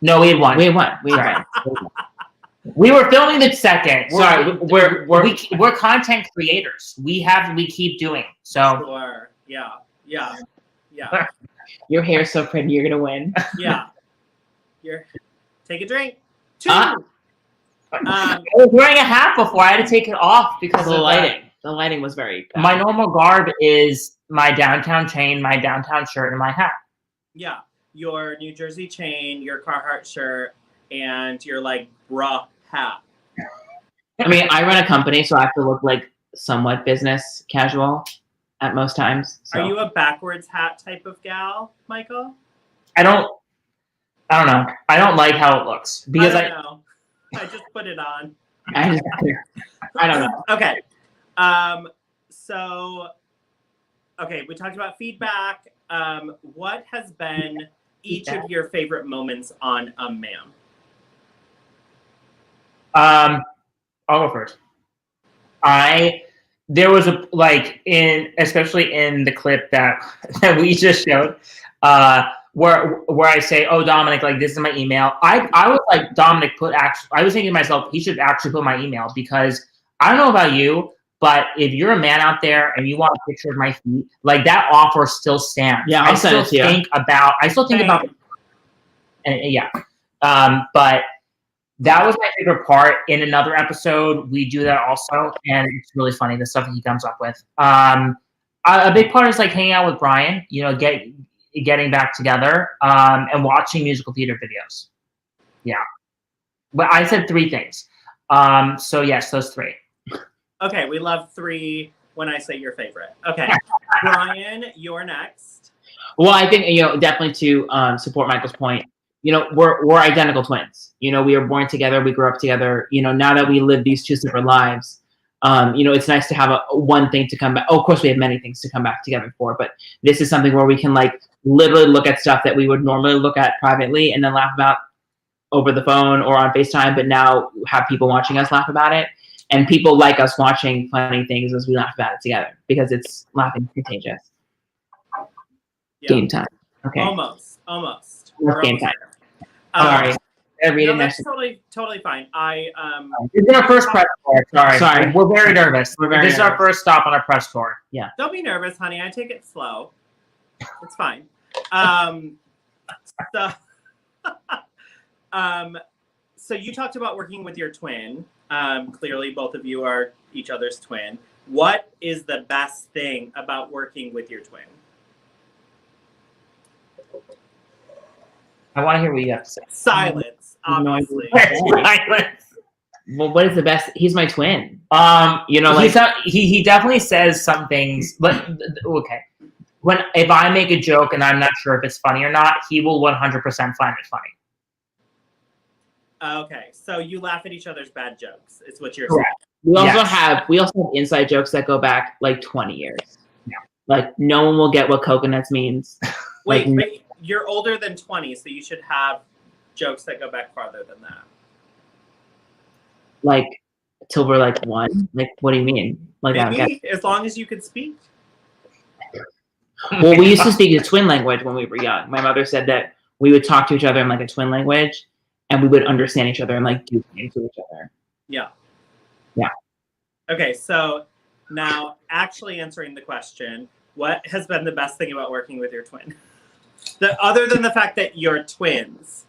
No, we had 1. We had 1. We had 1. We were filming the second. Sorry, we're content creators. We keep doing. So Sure. Yeah. Your hair's so pretty. You're gonna win. Yeah. Take a drink. 2. I was wearing a hat before. I had to take it off because the of lighting. The lighting was very bad. My normal garb is my downtown chain, my downtown shirt, and my hat. Yeah. Your New Jersey chain, your Carhartt shirt, and your, like, bra hat. I mean, I run a company, so I have to look like somewhat business casual at most times. So. Are you a backwards hat type of gal, Michael? I don't know. I don't like how it looks because I don't know. I just put it on. I don't know. Okay. Okay, we talked about feedback. What has been each of your favorite moments on Ma'am? I'll go first. There was especially in the clip that we just showed, where I say, "Oh, Dominic, like this is my email." I was like, Dominic, I was thinking to myself, he should actually put my email because I don't know about you, but if you're a man out there and you want a picture of my feet, like that offer still stands. Yeah, I'll send it to you. I still think about, but that was my favorite part. In another episode, we do that also, and it's really funny, the stuff that he comes up with. A big part is like hanging out with Brian, getting back together, and watching musical theater videos. Yeah. But I said 3 things. So yes, those 3. Okay, we love 3 when I say your favorite. Okay, Brian, you're next. Well, I think, definitely to support Michael's point, we're identical twins. We were born together. We grew up together. Now that we live these 2 separate lives, it's nice to have one thing to come back. Oh, of course, we have many things to come back together for, but this is something where we can like literally look at stuff that we would normally look at privately and then laugh about over the phone or on FaceTime, but now have people watching us laugh about it. And people like us watching funny things as we laugh about it together because it's laughing contagious. Yeah. Game time. Okay. Almost. Game time. Sorry. That's totally fine. This is our first press tour. Sorry. We're very nervous. This is our first stop on our press tour. Yeah. Don't be nervous, honey. I take it slow. It's fine. So you talked about working with your twin. Clearly, both of you are each other's twin. What is the best thing about working with your twin? I want to hear what you have to say. Silence, obviously. Silence. Well, what is the best? He's my twin. You know, like he definitely says some things, but okay. If I make a joke and I'm not sure if it's funny or not, he will 100% find it funny. Okay, so you laugh at each other's bad jokes. It's what you're Correct. saying. We also have inside jokes that go back like 20 years. Yeah. Like no one will get what coconuts means. Wait, like, but you're older than 20, so you should have jokes that go back farther than that. Like till we're like 1. Like what do you mean? Like maybe as long as you could speak. Well, we used to speak a twin language when we were young. My mother said that we would talk to each other in like a twin language, and we would understand each other and like do things to each other. Yeah. Yeah. Okay, so now actually answering the question, what has been the best thing about working with your twin? Other than the fact that you're twins.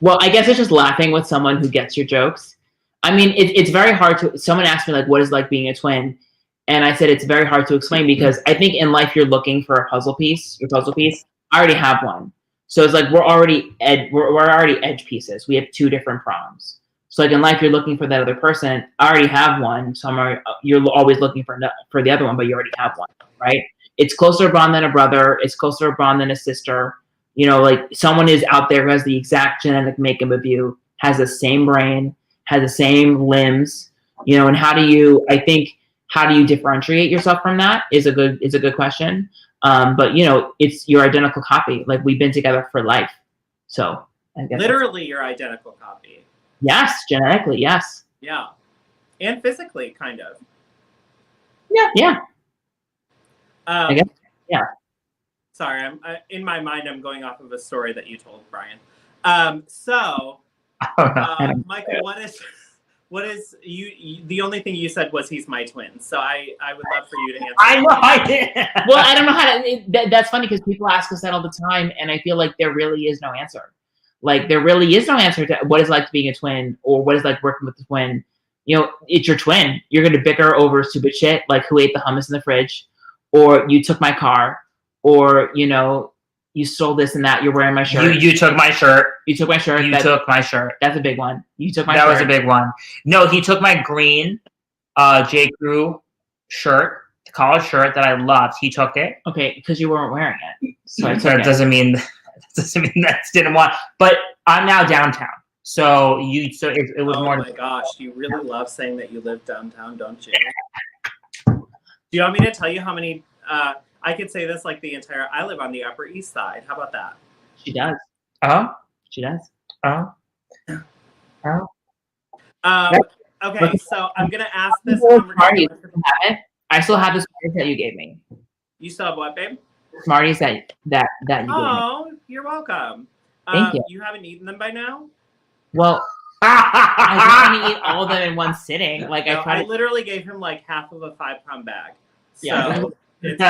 Well, I guess it's just laughing with someone who gets your jokes. I mean, it's very hard to. Someone asked me like, "What is it like being a twin?" And I said it's very hard to explain because I think in life you're looking for a puzzle piece. Your puzzle piece. I already have one, so it's like we're already edge pieces. We have 2 different prongs. So like in life you're looking for that other person. I already have one. So you're always looking for the other one, but you already have one, right? It's closer a bond than a brother. It's closer a bond than a sister. You know, like someone is out there who has the exact genetic makeup of you, has the same brain, has the same limbs. You know, and how do you differentiate yourself from that is a good question. But you know, it's your identical copy. Like we've been together for life. So I guess literally your identical copy. Yes, genetically, yes. Yeah. And physically, kind of. Yeah. I guess, yeah. Sorry, in my mind, I'm going off of a story that you told, Brian. Michael, what is you? The only thing you said was he's my twin. So I would love for you to answer. I know I did. Well, I don't know how to. That's funny because people ask us that all the time, and I feel like there really is no answer. Like there really is no answer to what it's like being a twin or what it's like working with a twin. You know, it's your twin. You're going to bicker over stupid shit like who ate the hummus in the fridge, or you took my car, or you know, you stole this and that. You're wearing my shirt. You took my shirt. You took my shirt. You took my shirt. That's a big one. You took my shirt. That was a big one. No, he took my green J. Crew shirt, the college shirt that I loved. He took it. Okay, because you weren't wearing it. So that doesn't mean that didn't want. But I'm now downtown. So it was more. Oh my gosh, you really love saying that you live downtown, don't you? Do you want me to tell you how many? I could say this like the entire. I live on the Upper East Side. How about that? She does. She does. Okay, so I'm gonna ask this. I still have the Smarties that you gave me. You still have what, babe? Smarties that you gave me. Oh, you're welcome. Thank you. You haven't eaten them by now? Well, I don't want to eat all of them in one sitting. Like no, I literally gave him like half of a 5-pound bag. So yeah. it's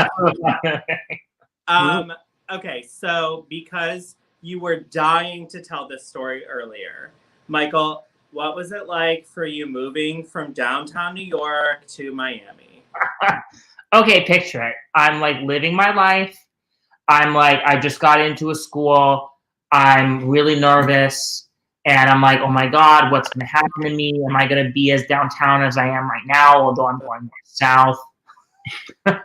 okay, so because you were dying to tell this story earlier, Michael, what was it like for you moving from downtown New York to Miami? Okay, picture it. I'm like living my life. I'm like, I just got into a school. I'm really nervous. And I'm like, oh my God, what's going to happen to me? Am I going to be as downtown as I am right now, although I'm going more south? And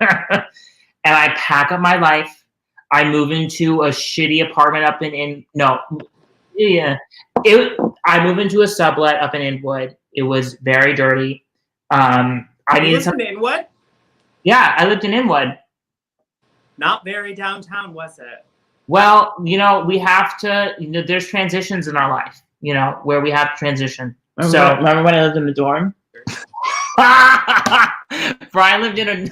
I pack up my life. I move into a shitty apartment up I move into a sublet up in Inwood. It was very dirty. I needed something. In Inwood? Yeah, I lived in Inwood. Not very downtown, was it? Well, you know, we have to, you know, there's transitions in our life, you know, where we have to transition. Remember when I lived in the dorm? Brian lived in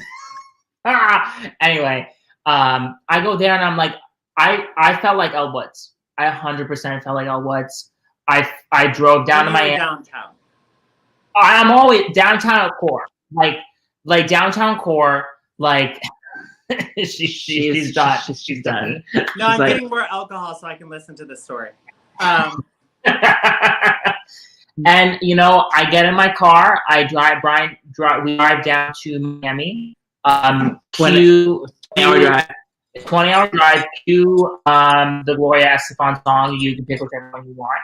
anyway, I go there and I'm like, I felt like Elle Woods. I 100% felt like Elle Woods. I drove down to Miami. Downtown. I'm always downtown core. Like downtown core, like she's done. She's done. No, I'm getting more alcohol so I can listen to this story. And you know, I get in my car. We drive down to Miami. 20-hour drive to the Gloria Estefan song. You can pick whichever one you want.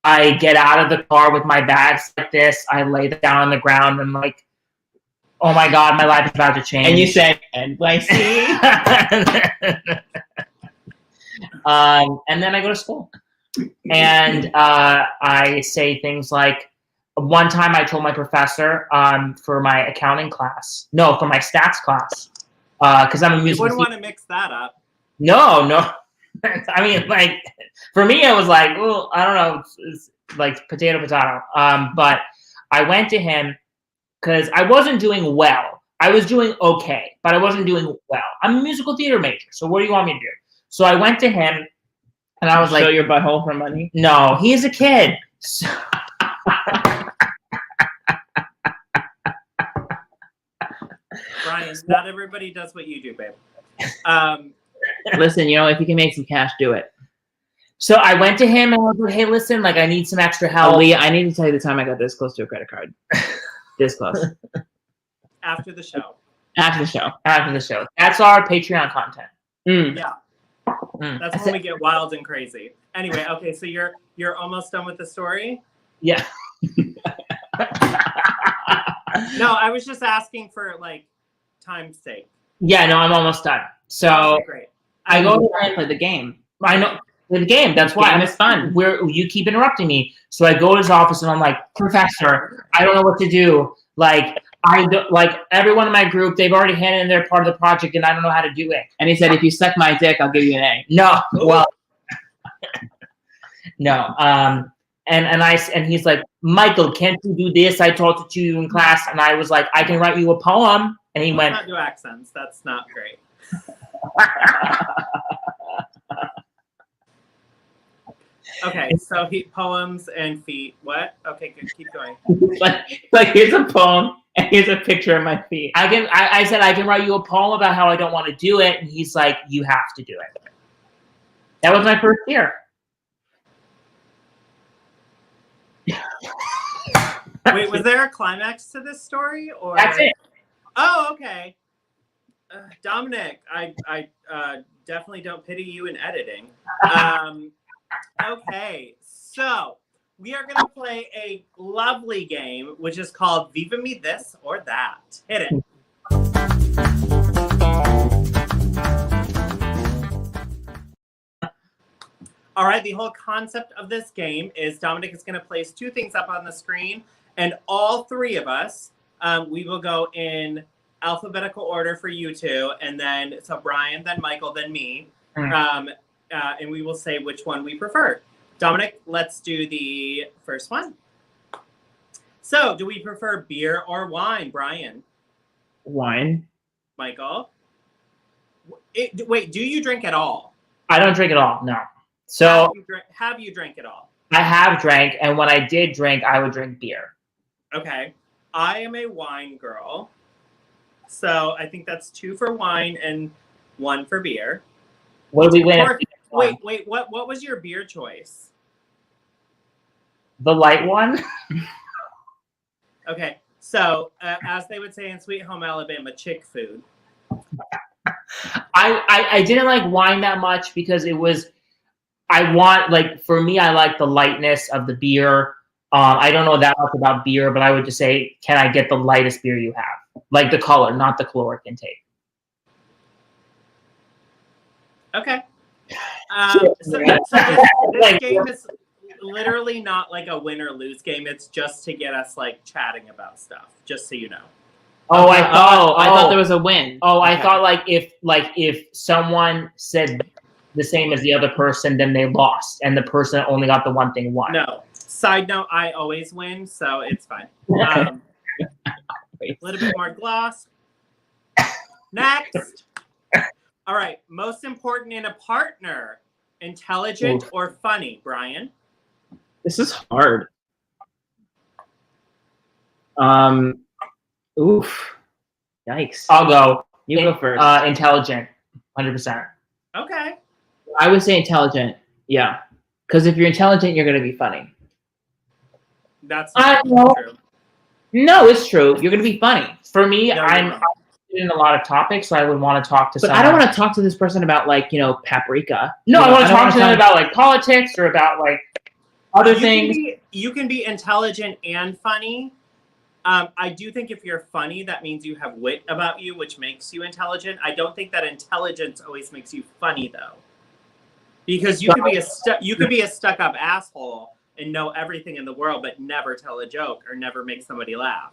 I get out of the car with my bags like this. I lay them down on the ground and like, oh my God, my life is about to change. And you said NYC. And then I go to school. And I say things like, one time I told my professor for my accounting class, no, for my stats class, because I'm a You musical wouldn't want to mix that up. No. I mean, like, for me, it was like, well, I don't know, it's like potato. But I went to him because I wasn't doing well. I was doing okay, but I wasn't doing well. I'm a musical theater major, so what do you want me to do? So I went to him, and I was like, show your butthole for money? no, he's a kid. So Brian, not everybody does what you do, babe. Listen, if you can make some cash, do it. So I went to him and I was like, hey, listen, like, I need some extra help. Aaliyah, I need to tell you the time I got this close to a credit card. This close. After the show. After the show. After the show. That's our Patreon content. Yeah. That's when we get wild and crazy. Anyway, okay, so you're almost done with the story? Yeah. No, I was just asking for like time's sake. Yeah, no, I'm almost done. So Okay, great. I go to for the game. I know the game. That's why Game is fun. You keep interrupting me. So I go to his office and I'm like, Professor, I don't know what to do. Like everyone in my group, they've already handed in their part of the project, and I don't know how to do it. And he said, if you suck my dick, I'll give you an A. No, well, no. And he's like, Michael, can't you do this? I taught it to you in class, and I was like, I can write you a poem. And he went, Let's not do accents. That's not great. Okay, so poems and feet. What? Okay, good. Keep going. like here's a poem and here's a picture of my feet. I said I can write you a poem about how I don't want to do it, and he's like, you have to do it. That was my first year. Wait, was there a climax to this story, or That's it. Oh, okay. Dominic, I definitely don't pity you in editing. Okay, so we are going to play a lovely game, which is called Viva Me This or That. Hit it. All right, the whole concept of this game is Dominic is going to place two things up on the screen, and all three of us, we will go in alphabetical order for you two, and then, so Brian, then Michael, then me. And we will say which one we prefer. Dominic, let's do the first one. So, do we prefer beer or wine, Brian? Wine. Michael? Wait, do you drink at all? I don't drink at all, no. So have you drank at all? I have drank, and when I did drink, I would drink beer. Okay. I am a wine girl. So I think that's 2 for wine and 1 for beer. What do we win? Wait, what was your beer choice? The light one? Okay, so as they would say in Sweet Home Alabama, chick food. I didn't like wine that much because it was, for me, I like the lightness of the beer. I don't know that much about beer, but I would just say, can I get the lightest beer you have? Like the color, not the caloric intake. Okay. So this game is literally not like a win or lose game. It's just to get us like chatting about stuff, just so you know. Oh, I thought there was a win. Oh, okay. I thought if someone said the same as the other person, then they lost, and the person that only got the one thing won. No. Side note, I always win, so it's fine. A little bit more gloss. Next. All right. Most important in a partner, intelligent or funny, Brian? This is hard. Oof. Yikes. I'll go. You go first. Intelligent. 100%. Okay. I would say intelligent. Yeah. Because if you're intelligent, you're going to be funny. That's not true. No, it's true. You're going to be funny. For me, I'm in a lot of topics, so I would want to talk to someone. But I don't want to talk to this person about, like, paprika. No, I want to talk to them about, like, politics or about, like, other things. You can be intelligent and funny. I do think if you're funny, that means you have wit about you, which makes you intelligent. I don't think that intelligence always makes you funny, though, because you could be a stuck-up asshole and know everything in the world, but never tell a joke or never make somebody laugh.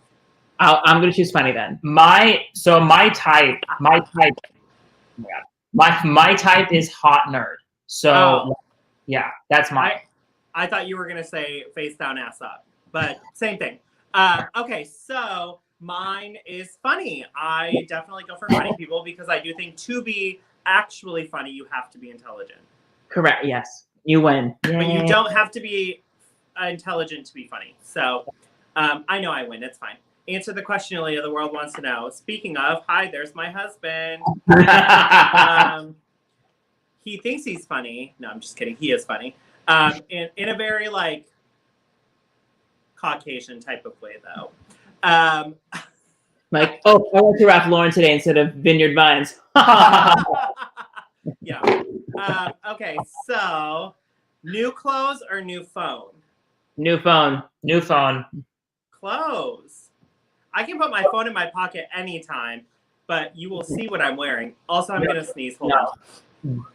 I'm gonna choose funny then. My type is hot nerd. So yeah, that's mine. I thought you were gonna say face down, ass up, but same thing. Okay, so mine is funny. I definitely go for funny people because I do think to be actually funny, you have to be intelligent. Correct. Yes, you win. But you don't have to be intelligent to be funny. So I know I win. It's fine. Answer the question, Aaliyah. The world wants to know. Speaking of, hi, there's my husband. He thinks he's funny. No, I'm just kidding. He is funny. In a very like Caucasian type of way, though. Like, I went to Ralph Lauren today instead of Vineyard Vines. Yeah. Okay, so new clothes or new phone? New phone. New phone. Clothes. I can put my phone in my pocket anytime, but you will see what I'm wearing. Also, I'm gonna sneeze. Hold on.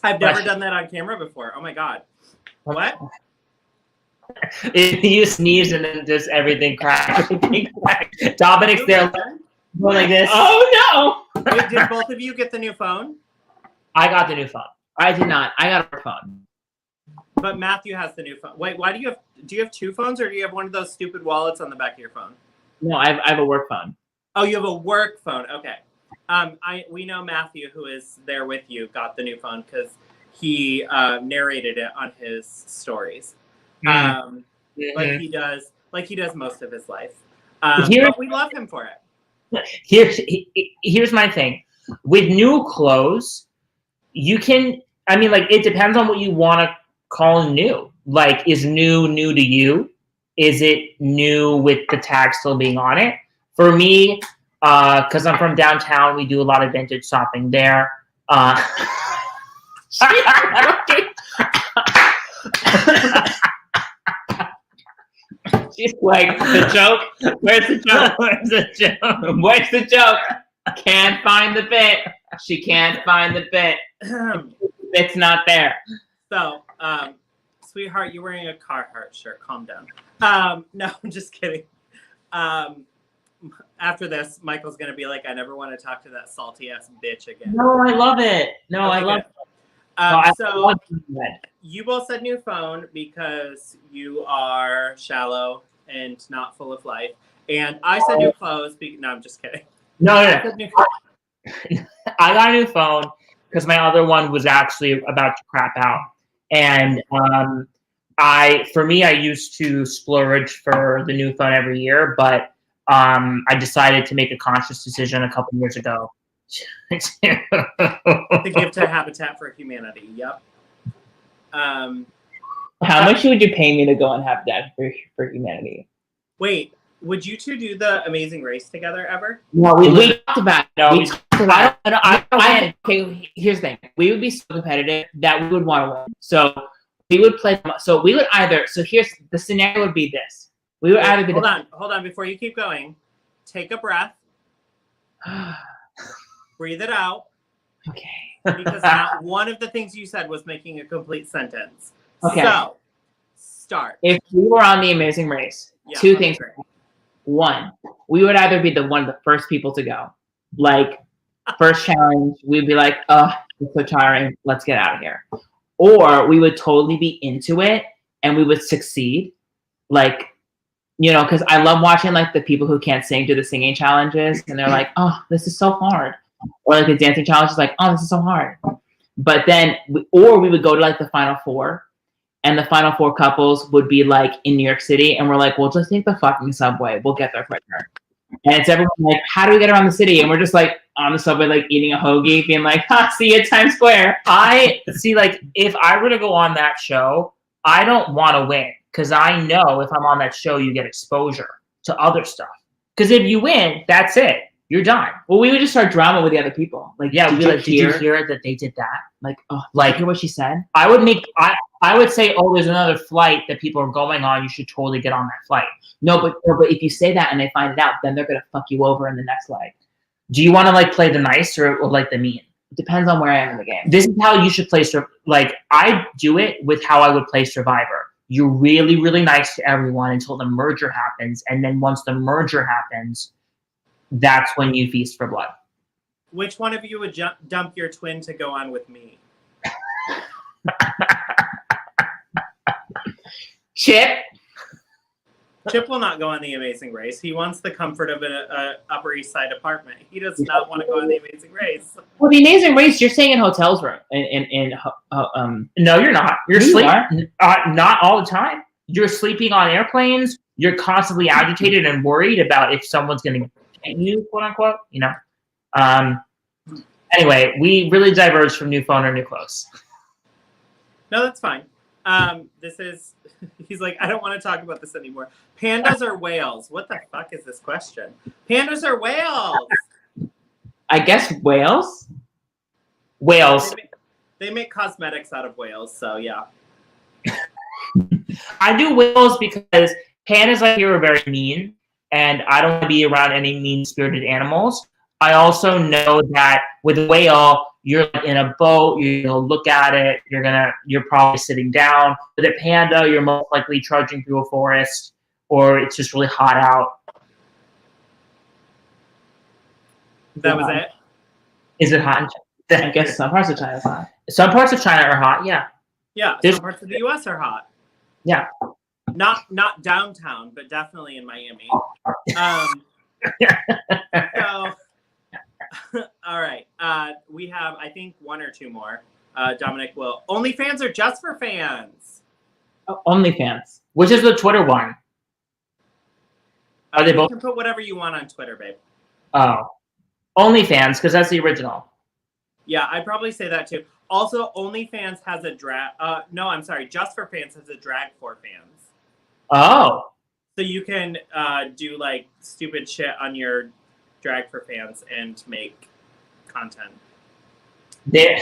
I've never done that on camera before. Oh my god. What? You sneeze and then just everything cracks. Dominic's there going like this. Oh no! Wait, did both of you get the new phone? I got the new phone. I did not. I got a phone. But Matthew has the new phone. Wait, why do you have two phones, or do you have one of those stupid wallets on the back of your phone? No, I have a work phone. Oh, you have a work phone. Okay. We know Matthew, who is there with you, got the new phone because he narrated it on his stories. Like he does most of his life. But we love him for it. Here's my thing. With new clothes, you can, I mean, like, it depends on what you want to call new. Like, is new to you? Is it new with the tag still being on it? For me, because I'm from downtown, we do a lot of vintage shopping there. She's like, the joke? Where's the joke? Where's the joke? Where's the joke? Can't find the bit. She can't find the bit. It's not there. So, sweetheart, you're wearing a Carhartt shirt. Calm down. No, I'm just kidding. After this, Michael's going to be like, I never want to talk to that salty ass bitch again. No, I love it. No, Okay, I love it. it. So you both said new phone because you are shallow and not full of life. And I said new clothes. No, I'm just kidding. No. I said new I got a new phone because my other one was actually about to crap out. And I used to splurge for the new phone every year, but I decided to make a conscious decision a couple years ago. to give to Habitat for Humanity. Yep. How much would you pay me to go on Habitat for Humanity? Wait, would you two do the Amazing Race together ever? No, we talked about it. No, We talked about it. Okay, here's the thing. We would be so competitive that we would want to win. So we would play. So we would either. So here's the scenario would be this. We would either be. Hold on. Before you keep going, take a breath. Breathe it out. Okay. Because not one of the things you said was making a complete sentence. Okay. So, start. If we were on the Amazing Race, Yeah, two things. great. One, we would either be one of the first people to go. Like, first challenge, we'd be like, oh, it's so tiring. Let's get out of here. Or we would totally be into it and we would succeed. Like, you know, because I love watching, like, the people who can't sing do the singing challenges. And they're like, oh, this is so hard. Or, like, the dancing challenge is like, oh, this is so hard. But then, we would go to, like, the Final Four. And the Final Four couples would be, like, in New York City. And we're like, well, just take the fucking subway. We'll get there quicker. And it's everyone like, how do we get around the city? And we're just, like, on the subway, like, eating a hoagie, being like, ha, see you at Times Square. I see, like, if I were to go on that show, I don't want to win. Because I know if I'm on that show, you get exposure to other stuff. Because if you win, that's it. You're done. Well, we would just start drama with the other people. Like, Yeah, we'd be like, did you hear that they did that? like, oh, Like, hear what she said? I would make I would say, oh, there's another flight that people are going on. You should totally get on that flight. No, but if you say that and they find it out, then they're gonna fuck you over in the next leg. Do you want to like play the nice or like the mean? It depends on where I am in the game. This is how you should play. Like I do it with how I would play Survivor. You're really, really nice to everyone until the merger happens, and then once the merger happens, that's when you feast for blood. Which one of you would dump your twin to go on with me? Chip. Chip will not go on The Amazing Race. He wants the comfort of an Upper East Side apartment. He does not want to go on The Amazing Race. Well, The Amazing Race, you're staying in hotels room. No, you're not. You're You sleeping. Not all the time. You're sleeping on airplanes. You're constantly agitated and worried about if someone's going to get you, quote unquote. You know. Anyway, we really diverged from new phone or new clothes. No, that's fine. He's like, I don't want to talk about this anymore. Pandas or whales? What the fuck is this question? Pandas or whales? I guess whales. Whales. They make cosmetics out of whales, so yeah. I do whales because pandas I hear are very mean, and I don't want to be around any mean-spirited animals. I also know that with a whale, you're in a boat, you're gonna look at it, you're probably sitting down. With a panda, you're most likely trudging through a forest, or it's just really hot out. That was it? Is it hot in China? I guess some parts of China is hot. Some parts of China are hot, yeah. Yeah, some parts of the US are hot. Yeah. Not downtown, but definitely in Miami. So all right. We have, I think, one or two more. Dominic will. OnlyFans or just for fans? Oh, OnlyFans. Which is the Twitter one? Are they both? You can put whatever you want on Twitter, babe. Oh. OnlyFans, because that's the original. Yeah, I'd probably say that too. Also, OnlyFans has a drag. No, I'm sorry. Just for fans has a drag for fans. Oh. So you can do like stupid shit on your drag for fans and make content. They're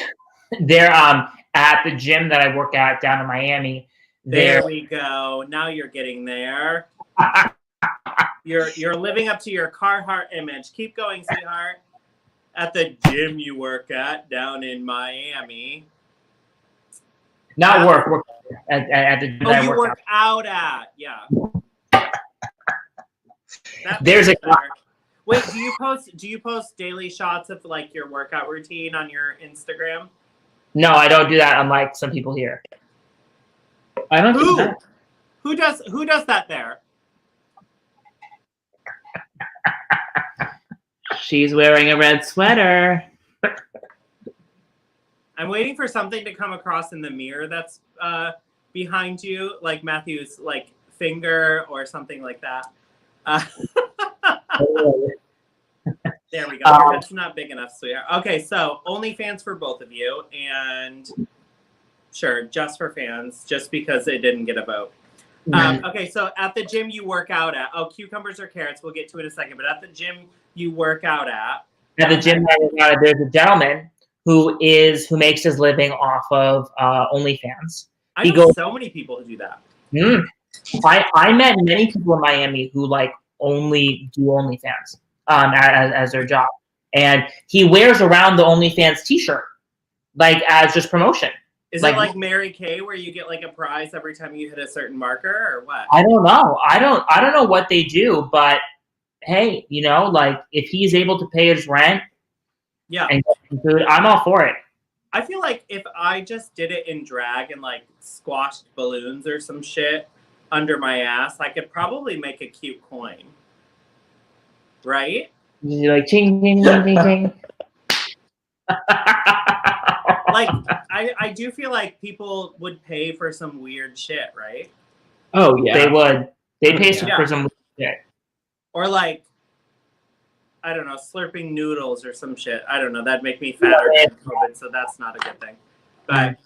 at the gym that I work at down in Miami. There we go. Now you're getting there. You're living up to your Carhartt image. Keep going, sweetheart. At the gym you work at down in Miami. Not work at the gym Oh, that I you work work at. out at. Yeah. There's a Wait, do you post daily shots of like your workout routine on your Instagram? No, I don't do that, unlike some people here. I don't Who? do that. Who does that there? She's wearing a red sweater. I'm waiting for something to come across in the mirror that's behind you, like Matthew's like finger or something like that. There we go. Your head's not big enough, sweetheart. Okay, so OnlyFans for both of you, and sure, just for fans, just because it didn't get a vote. Okay, so at the gym you work out at, cucumbers or carrots, we'll get to it in a second, but at the gym you work out at. At the gym that I work at, there's a gentleman who makes his living off of OnlyFans. I know so many people who do that. I met many people in Miami who like only do OnlyFans as their job, and he wears around the OnlyFans T-shirt like as just promotion. Is it like Mary Kay where you get like a prize every time you hit a certain marker, or what? I don't know. I don't know what they do, but hey, you know, like if he's able to pay his rent, yeah, and get some food, I'm all for it. I feel like if I just did it in drag and like squashed balloons or some shit under my ass, I could probably make a cute coin. Right? You're like ching ching ching ching ching. Like I do feel like people would pay for some weird shit, right? Oh yeah, they would. They pay for some weird shit. Or like, I don't know, slurping noodles or some shit. I don't know. That'd make me fatter than COVID, so that's not a good thing. But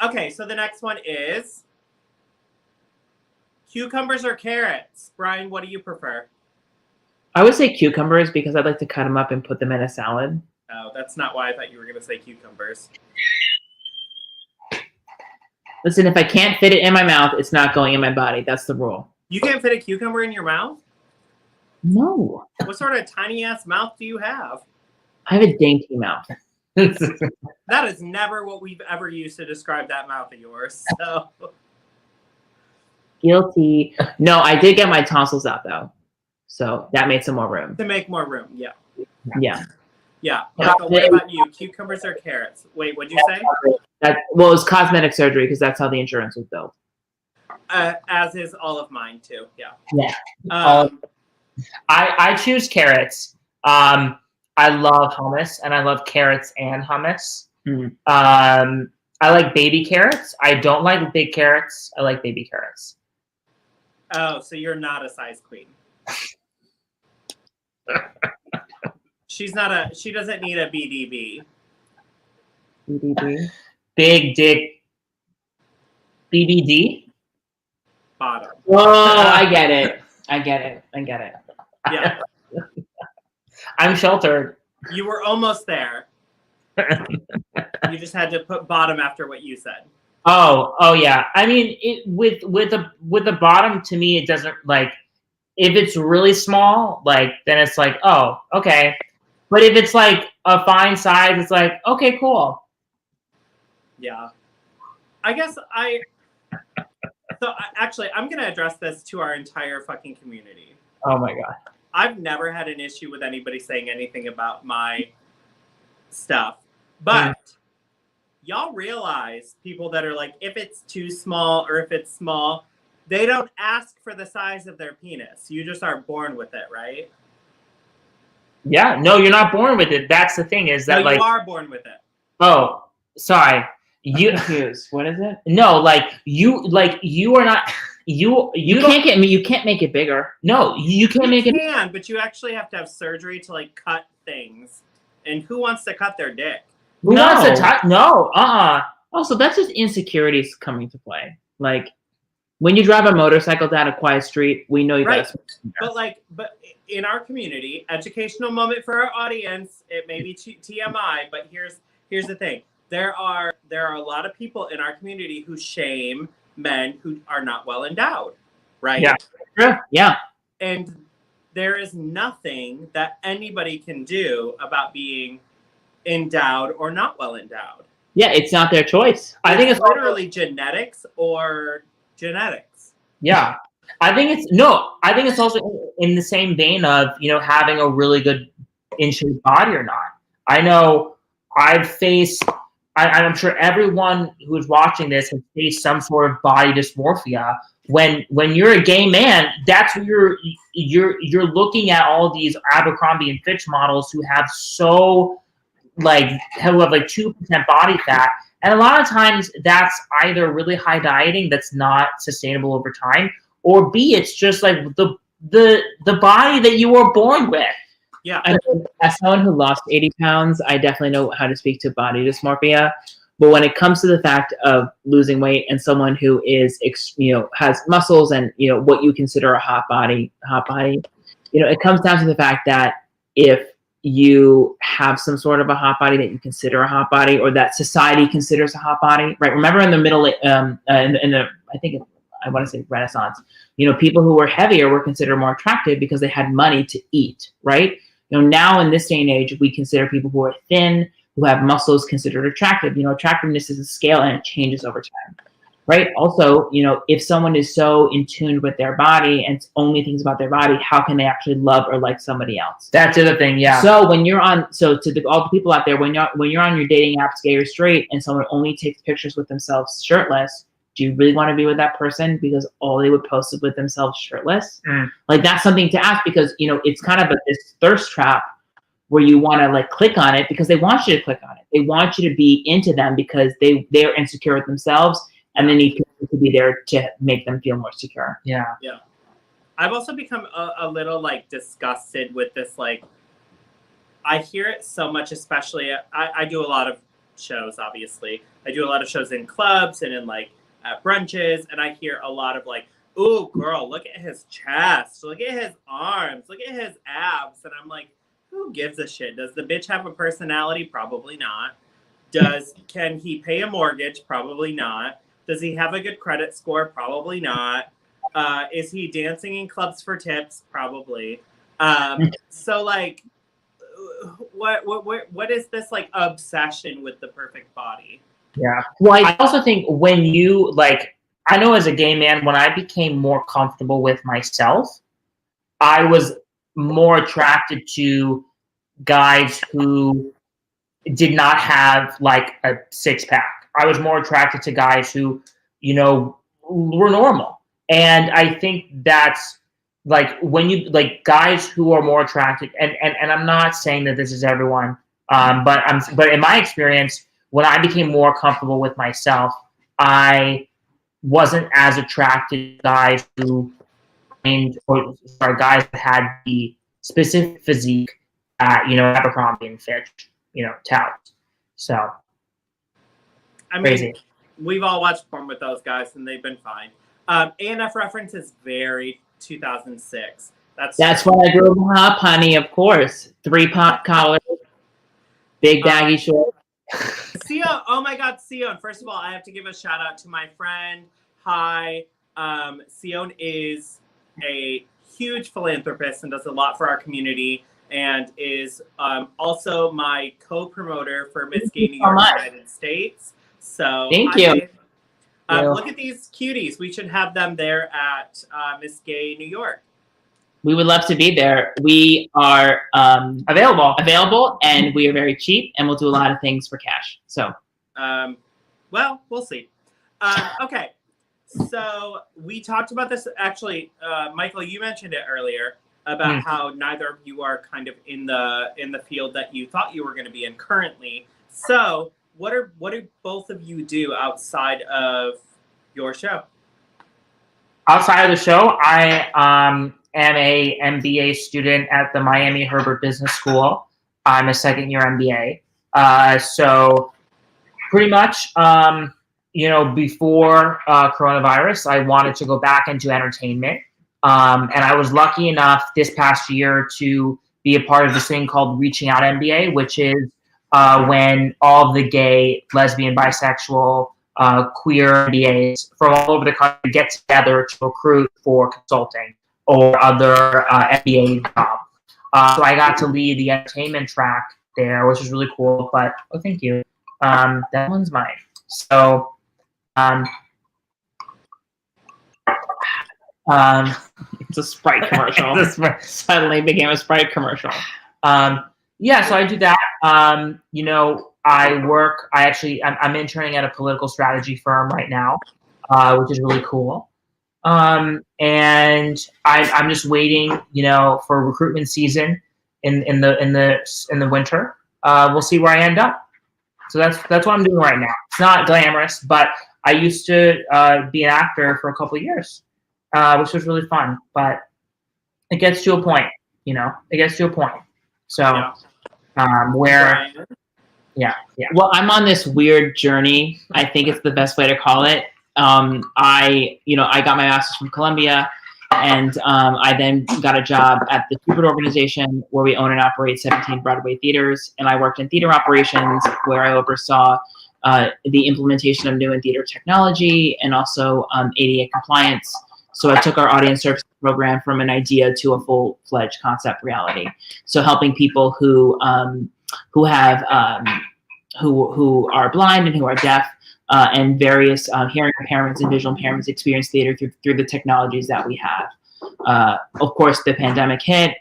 okay, so the next one is cucumbers or carrots. Brian, what do you prefer? I would say cucumbers because I'd like to cut them up and put them in a salad. Oh, that's not why I thought you were going to say cucumbers. Listen, if I can't fit it in my mouth, it's not going in my body. That's the rule. You can't fit a cucumber in your mouth? No. What sort of tiny ass mouth do you have? I have a dainty mouth. That is never what we've ever used to describe that mouth of yours. So Guilty. No, I did get my tonsils out though. So that made some more room. to make more room, yeah. Yeah. Yeah. Michael, what about you? Cucumbers or carrots? Wait, what'd you say? Well, it was cosmetic surgery because that's how the insurance was built. As is all of mine too. Yeah. Yeah. I choose carrots. I love hummus, and I love carrots and hummus. Mhm. I like baby carrots. I don't like big carrots. I like baby carrots. Oh, so you're not a size queen. She doesn't need a BDB. BDB. Big dick. BBD. Bottom. Oh, I get it. Yeah. I'm sheltered. You were almost there. You just had to put bottom after what you said. Oh yeah. I mean, with the bottom, to me, it doesn't like. If it's really small, like then it's like, oh, okay. But if it's like a fine size, it's like, okay, cool. Yeah. I guess actually, I'm going to address this to our entire fucking community. Oh my god. I've never had an issue with anybody saying anything about my stuff. But y'all realize people that are like, if it's too small or if it's small, they don't ask for the size of their penis. You just are born with it, right? Yeah, no, you're not born with it. That's the thing is that No, like. you are born with it. Oh, sorry. You Confused. What is it? no, you are not. You can't make it bigger. No, you can't make it. You can, but you actually have to have surgery to like cut things. And who wants to cut their dick? Who wants to touch? No, Also, that's just insecurities coming to play. Like when you drive a motorcycle down a quiet street, we know you Right. gotta. But in our community, educational moment for our audience. It may be TMI, but here's the thing. There are a lot of people in our community who shame men who are not well endowed, right? Yeah. Sure. Yeah. And there is nothing that anybody can do about being endowed or not well endowed. Yeah, it's not their choice. I think it's literally genetics or genetics. Yeah. I think it's also in the same vein of, having a really good in-shape body or not. I know I've faced, I'm sure everyone who's watching this has faced some sort of body dysmorphia. When you're a gay man, that's what you're looking at all these Abercrombie and Fitch models who have who have 2% body fat. And a lot of times that's either really high dieting that's not sustainable over time, or B, it's just like the body that you were born with. Yeah. And as someone who lost 80 pounds, I definitely know how to speak to body dysmorphia. But when it comes to the fact of losing weight and someone who is, has muscles and, what you consider a hot body, it comes down to the fact that if you have some sort of a hot body that you consider a hot body or that society considers a hot body, right? Remember in the middle, I want to say Renaissance, people who were heavier were considered more attractive because they had money to eat, right? Now in this day and age, we consider people who are thin, who have muscles considered attractive. Attractiveness is a scale and it changes over time, right? Also, if someone is so in tune with their body and only thinks about their body, how can they actually love or like somebody else? That's the other thing, yeah. So when you're on, all the people out there, when you're on your dating apps, gay or straight, and someone only takes pictures with themselves shirtless, do you really want to be with that person because all they would post is with themselves shirtless? Like that's something to ask because, it's kind of this thirst trap where you want to click on it because they want you to click on it. They want you to be into them because they're insecure with themselves and they need people to be there to make them feel more secure. Yeah. Yeah. I've also become a little disgusted with this. I hear it so much, especially I do a lot of shows, obviously. I do a lot of shows in clubs and in at brunches, and I hear a lot of "Ooh, girl, look at his chest, look at his arms, look at his abs," and I'm like, who gives a shit? Does the bitch have a personality? Probably not. Can he pay a mortgage? Probably not. Does he have a good credit score? Probably not. Is he dancing in clubs for tips? Probably. So like, what is this like obsession with the perfect body? Yeah. Well, I also think when you like, I know as a gay man, when I became more comfortable with myself, I was more attracted to guys who did not have like a six pack. I was more attracted to guys who, you know, were normal. And I think that's like when you like guys who are more attracted, and I'm not saying that this is everyone, but in my experience, when I became more comfortable with myself, I wasn't as attracted to guys who guys that had the specific physique at, you know, Abercrombie and Fitch, you know, touts. So, I mean, crazy. We've all watched porn with those guys, and they've been fine. ANF reference is very 2006. That's when I grew up, honey. Of course, 3 pop collars, big baggy shorts. Sion, oh my God, Sion. First of all, I have to give a shout out to my friend. Hi, Sion is a huge philanthropist and does a lot for our community, and is also my co-promoter for Miss Gay New York United States. So thank you. Look at these cuties. We should have them there at Miss Gay New York. We would love to be there. We are available, and we are very cheap, and we'll do a lot of things for cash. So, well, we'll see. Okay, so we talked about this actually. Michael, you mentioned it earlier about how neither of you are kind of in the field that you thought you were going to be in currently. So, what do both of you do outside of your show? Outside of the show, I am a MBA student at the Miami Herbert Business School. I'm a second-year MBA. So pretty much, you know, before coronavirus, I wanted to go back into entertainment. And I was lucky enough this past year to be a part of this thing called Reaching Out MBA, which is when all the gay, lesbian, bisexual, queer MBAs from all over the country get together to recruit for consulting or other MBA jobs. So I got to lead the entertainment track there, which was really cool. But thank you. That one's mine. So it's a Sprite commercial. Suddenly became a Sprite commercial. Yeah, so I do that. You know, I'm interning at a political strategy firm right now, which is really cool. And I'm just waiting, you know, for recruitment season in the winter. We'll see where I end up. So that's what I'm doing right now. It's not glamorous, but I used to be an actor for a couple of years, which was really fun. But it gets to a point, you know. It gets to a point. So where. Yeah. Well, I'm on this weird journey. I think it's the best way to call it. I got my master's from Columbia, and I then got a job at the Stupid organization where we own and operate 17 Broadway theaters. And I worked in theater operations where I oversaw the implementation of new and theater technology and also ADA compliance. So I took our audience services program from an idea to a full-fledged concept reality. So helping people who are blind and who are deaf and various hearing impairments and visual impairments experience theater through the technologies that we have. Of course, the pandemic hit.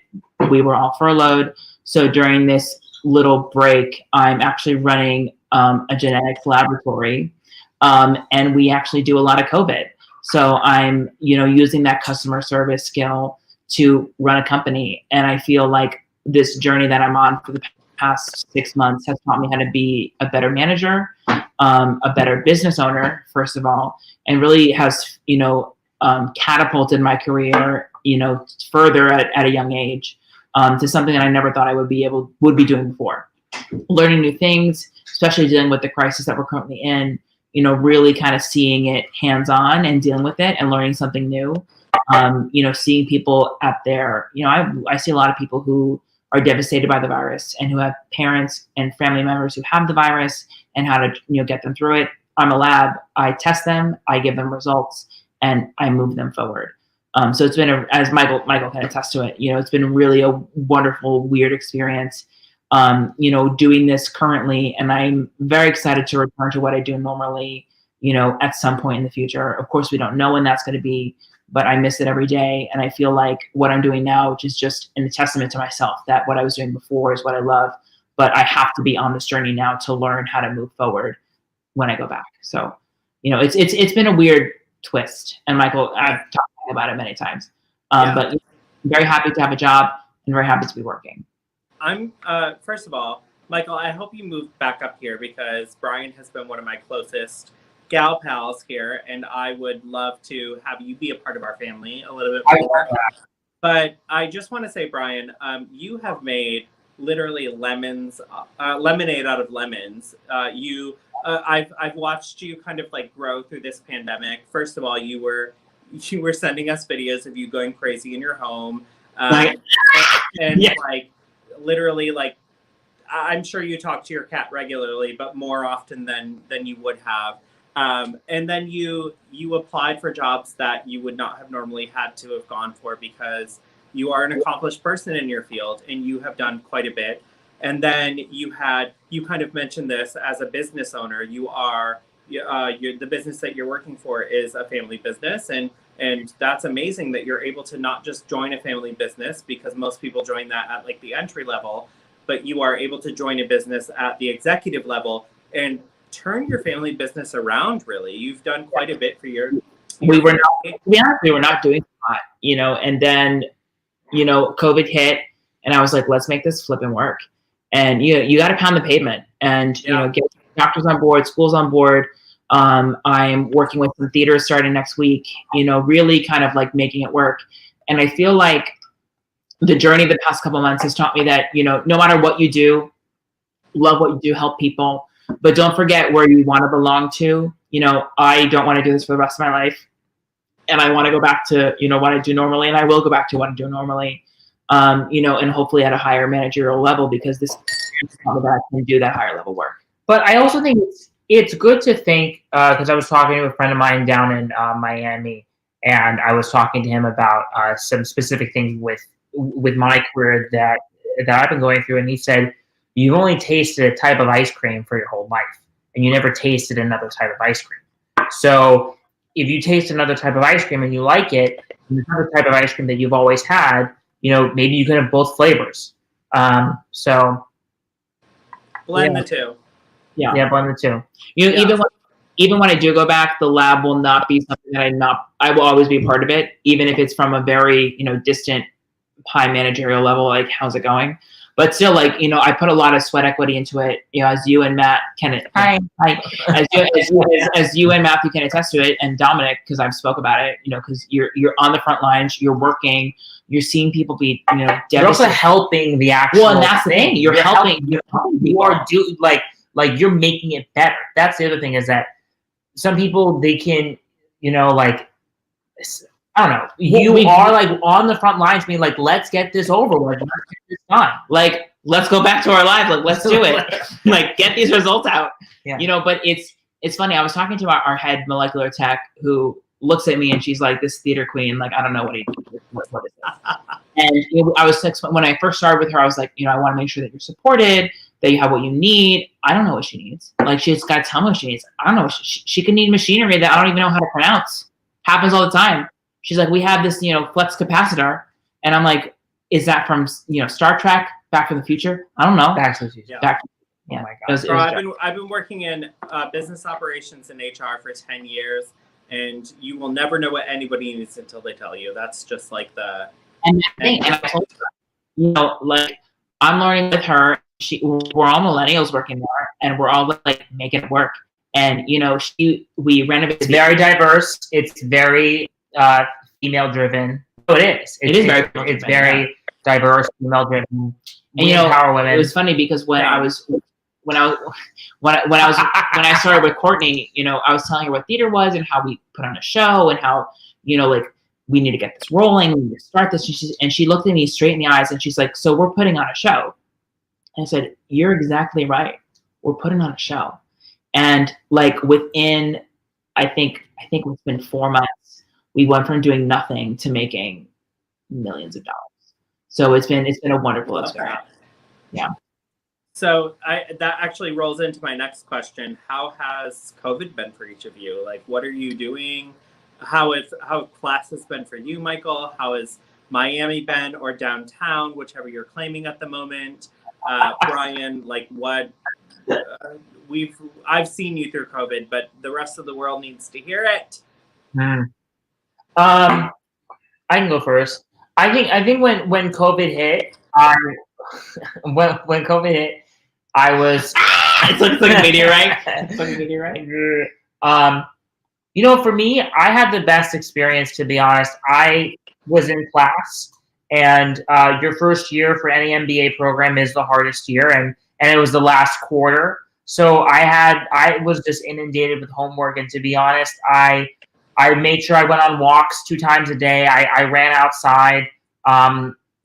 We were all furloughed. So during this little break, I'm actually running a genetics laboratory, and we actually do a lot of COVID. So I'm, using that customer service skill to run a company. And I feel like this journey that I'm on for the past 6 months has taught me how to be a better manager, a better business owner, first of all, and really has, catapulted my career, further at a young age, to something that I never thought I would be doing before. Learning new things, especially dealing with the crisis that we're currently in, really kind of seeing it hands-on and dealing with it and learning something new. Seeing people at their, I see a lot of people who are devastated by the virus and who have parents and family members who have the virus and how to, get them through it. I'm a lab. I test them, I give them results, and I move them forward. So it's been, as Michael can attest to it, it's been really a wonderful, weird experience, doing this currently. And I'm very excited to return to what I do normally, at some point in the future. Of course, we don't know when that's going to be, but I miss it every day. And I feel like what I'm doing now, which is just a testament to myself, that what I was doing before is what I love, but I have to be on this journey now to learn how to move forward when I go back. So, it's been a weird twist. And Michael, I've talked about it many times, but I'm very happy to have a job and very happy to be working. I'm, first of all, Michael, I hope you move back up here because Brian has been one of my closest gal pals here, and I would love to have you be a part of our family a little bit more. But I just want to say, Brian, you have made literally lemonade out of lemons. I've watched you kind of like grow through this pandemic. First of all, you were sending us videos of you going crazy in your home, and like literally, like I'm sure you talk to your cat regularly, but more often than you would have. And then you applied for jobs that you would not have normally had to have gone for because you are an accomplished person in your field and you have done quite a bit. And then you kind of mentioned this as a business owner. The business that you're working for is a family business, and that's amazing that you're able to not just join a family business, because most people join that at like the entry level, but you are able to join a business at the executive level and turn your family business around. Really, you've done quite a bit for your. We were not doing a lot, and then COVID hit, and I was like, let's make this flip and work. And you got to pound the pavement and get doctors on board, schools on board. I'm working with some theaters starting next week, really kind of like making it work. And I feel like the journey of the past couple of months has taught me that, no matter what you do, love what you do, help people, but don't forget where you want to belong to. I don't want to do this for the rest of my life. And I want to go back to, what I do normally. And I will go back to what I do normally, and hopefully at a higher managerial level, because this is how I can do that higher level work. But I also think it's good to think, because I was talking to a friend of mine down in Miami, and I was talking to him about some specific things with my career that I've been going through, and he said, you've only tasted a type of ice cream for your whole life, and you never tasted another type of ice cream. So if you taste another type of ice cream and you like it, and another type of ice cream that you've always had, maybe you can have both flavors. So blend the two. Yeah, blend the two. Even when I do go back, the lab will not be something that I will always be a part of it, even if it's from a very, distant high managerial level, like how's it going? But still, like, I put a lot of sweat equity into it, as you and Matt can, as you and Matthew can attest to it, and Dominic, because I've spoke about it, because you're on the front lines, you're working, you're seeing people be, devastated. You're also helping the actual. Well, and that's the thing. You're helping. You are like you're making it better. That's the other thing, is that some people, they can, I don't know. You are like on the front lines being like, let's get this over with. Let's get this done. Like, let's go back to our lives. Like, let's do it. Like, get these results out. Yeah. But it's funny. I was talking to our head molecular tech, who looks at me and she's like, this theater queen, like, I don't know what is this? And I was, when I first started with her, I was like, I want to make sure that you're supported, that you have what you need. I don't know what she needs. Like, she's got to tell me what she needs. I don't know. She can need machinery that I don't even know how to pronounce. Happens all the time. She's like, we have this, flex capacitor. And I'm like, is that from, Star Trek, Back to the Future? I don't know. Back to the Future. Yeah. Oh my God. So I've been working in business operations and HR for 10 years, and you will never know what anybody needs until they tell you. That's just like the. And the thing, and I told her, like, I'm learning with her. We're all millennials working there, and we're all like making it work. And we renovated. It's very diverse. It's very female driven. Oh, it is. It is very. It's very diverse, female driven. And empower women. It was funny because when I started with Courtney, I was telling her what theater was and how we put on a show and how like we need to get this rolling, we need to start this. And she looked at me straight in the eyes and she's like, so we're putting on a show. And I said, you're exactly right. We're putting on a show. And like within, I think it's been 4 months, we went from doing nothing to making millions of dollars. So it's been a wonderful experience. Yeah. So that actually rolls into my next question. How has COVID been for each of you? Like, what are you doing? How class has been for you, Michael? How has Miami been, or downtown, whichever you're claiming at the moment? Brian, like what? I've seen you through COVID, but the rest of the world needs to hear it. I can go first. I think when COVID hit, when COVID hit, I was. It's like a meteorite. It's like a meteorite. You know, for me, I had the best experience, to be honest. I was in class, and your first year for any MBA program is the hardest year, and it was the last quarter. So I was just inundated with homework, and to be honest, I made sure I went on walks 2 times a day. I ran outside.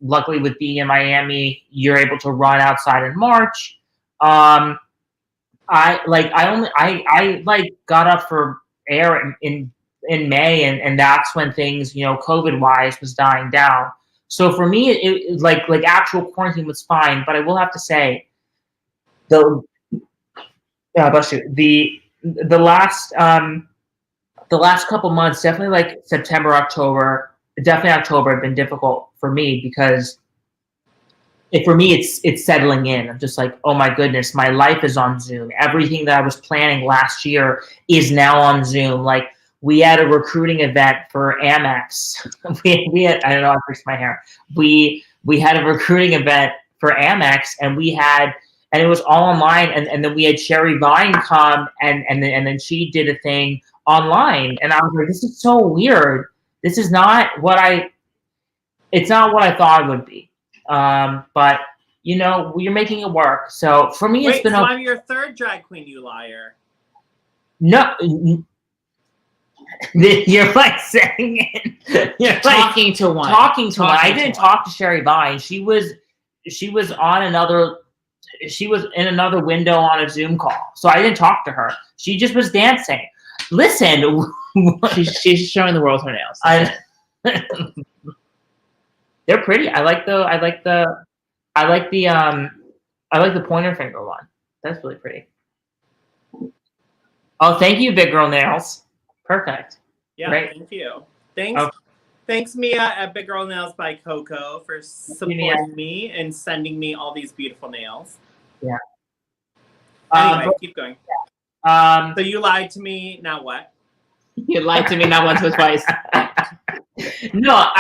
Luckily, with being in Miami, you're able to run outside in March. I got up for air in May, and that's when things, COVID wise, was dying down. So for me, it like actual quarantine was fine, but I will have to say, the last couple months, definitely like September, October, definitely October, have been difficult for me because for me it's settling in. I'm just like, oh my goodness, my life is on Zoom. Everything that I was planning last year is now on Zoom. Like, we had a recruiting event for Amex. we had, I don't know, I fixed my hair. We had a recruiting event for Amex, and it was all online, and then we had Sherry Vine come, and then she did a thing online, and I was like, this is so weird. This is not it's not what I thought it would be. But you're making it work. So for me, it's been. So I'm your third drag queen, you liar. No, you're like saying it. You're Talking to one. I didn't talk to Sherry Vine. She was on another. She was in another window on a Zoom call, so I didn't talk to her. She just was dancing. Listen, she's showing the world her nails. They're pretty. I like the pointer finger one. That's really pretty. Oh, thank you, Big Girl Nails. Perfect. Yeah, Great. Thank you. Thanks, Mia at Big Girl Nails by Coco, for supporting me and sending me all these beautiful nails. Yeah. Anyway, keep going. So you lied to me. Now what? You lied to me not once but twice. No,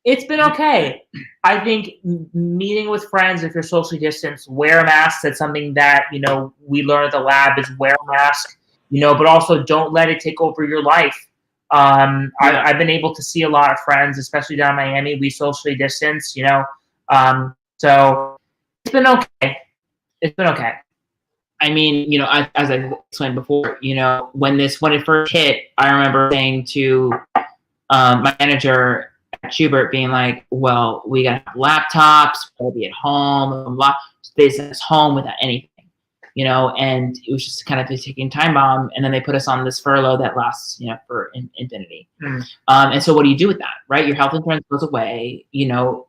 it's been okay. I think meeting with friends, if you're socially distanced, wear a mask. That's something that, we learn at the lab, is wear a mask, but also don't let it take over your life. I've been able to see a lot of friends, especially down in Miami. We socially distance, so it's been okay. It's been okay. I mean, as I explained before, when it first hit, I remember saying to my manager at Schubert, being like, well, we got to have laptops, we'll be at home, blah, blah, blah. They sent us home without anything, and it was just kind of a ticking time bomb. And then they put us on this furlough that lasts, for infinity. And so what do you do with that, right? Your health insurance goes away, you're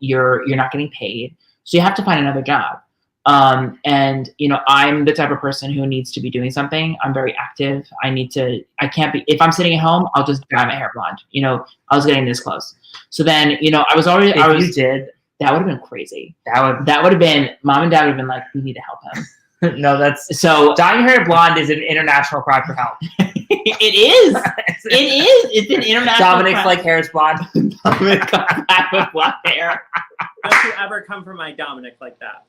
not getting paid. So you have to find another job. And I'm the type of person who needs to be doing something. I'm very active. I can't be, if I'm sitting at home, I'll just dye my hair blonde. I was getting this close. So then, you did, that would have been crazy. That would have been, Mom and Dad would have been like, we need to help him. No, so dyeing your hair blonde is an international cry for help. It is. It's an international Dominic's cry. Like hair is blonde. Dominic comes back with blonde hair. Don't you ever come for my Dominic like that.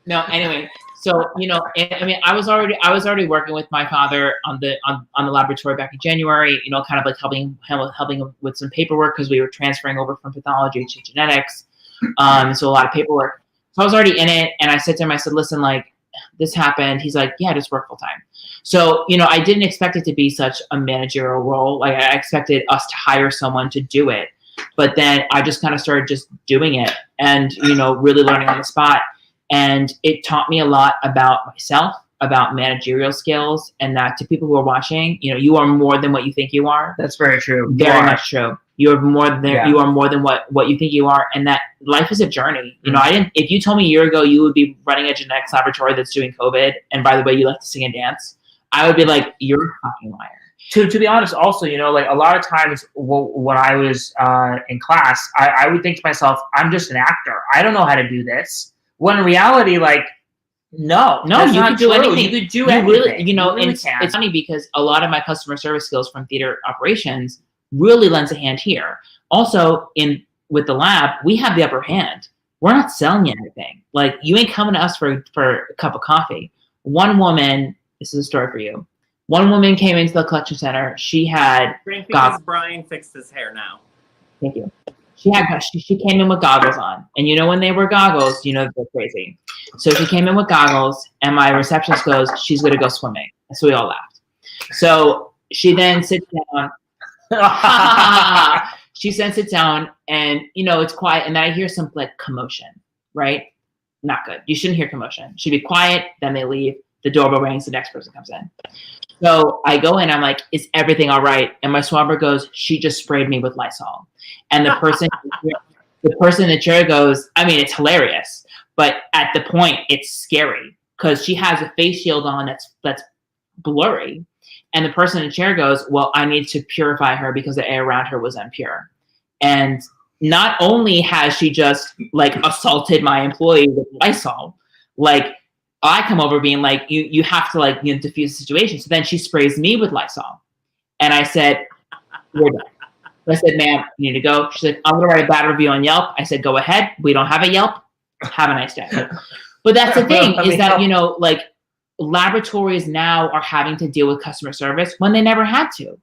No, anyway, so I mean, I was already working with my father on the laboratory back in January. Kind of like helping him with some paperwork, because we were transferring over from pathology to genetics. So a lot of paperwork. So I was already in it, and I said to him, I said, listen, like, this happened. He's like, yeah, just work full time. So I didn't expect it to be such a managerial role. Like, I expected us to hire someone to do it, but then I just kind of started just doing it, and really learning on the spot. And it taught me a lot about myself. about managerial skills, and that to people who are watching, you are more than what you think you are. That's very true. Very much true. You are more than you are more than what you think you are, and that life is a journey. If you told me a year ago you would be running a genetics laboratory that's doing COVID, and by the way, you like to sing and dance, I would be like, you're a fucking liar. To be honest, also, like a lot of times when I was in class, I would think to myself, I'm just an actor. I don't know how to do this. When in reality, like, no, you could do anything. You could do anything. Really, it's funny because a lot of my customer service skills from theater operations really lends a hand here. Also, with the lab, we have the upper hand. We're not selling you anything. Like, you ain't coming to us for a cup of coffee. One woman, this is a story for you. One woman came into the collection center. She had goggles. Brian fixed his hair now. Thank you. She came in with goggles on, and when they wear goggles, they're crazy. So she came in with goggles, and my receptionist goes, "She's gonna go swimming." And so we all laughed. So she then sits down. She then sits down, and it's quiet, and then I hear some like commotion. Right? Not good. You shouldn't hear commotion. Should be quiet. Then they leave. The doorbell rings. The next person comes in. So I go in. I'm like, "Is everything all right?" And my swabber goes, "She just sprayed me with Lysol." And the person in the chair goes, I mean, it's hilarious, but at the point, it's scary because she has a face shield on that's blurry. And the person in the chair goes, "Well, I need to purify her because the air around her was impure." And not only has she just like assaulted my employee with Lysol, like I come over being like, you have to like diffuse the situation. So then she sprays me with Lysol. And I said, "We're done." I said, "Ma'am, you need to go." She's like, "I'm going to write a bad review on Yelp." I said, "Go ahead. We don't have a Yelp. Have a nice day." But that's the thing is that, like laboratories now are having to deal with customer service when they never had to.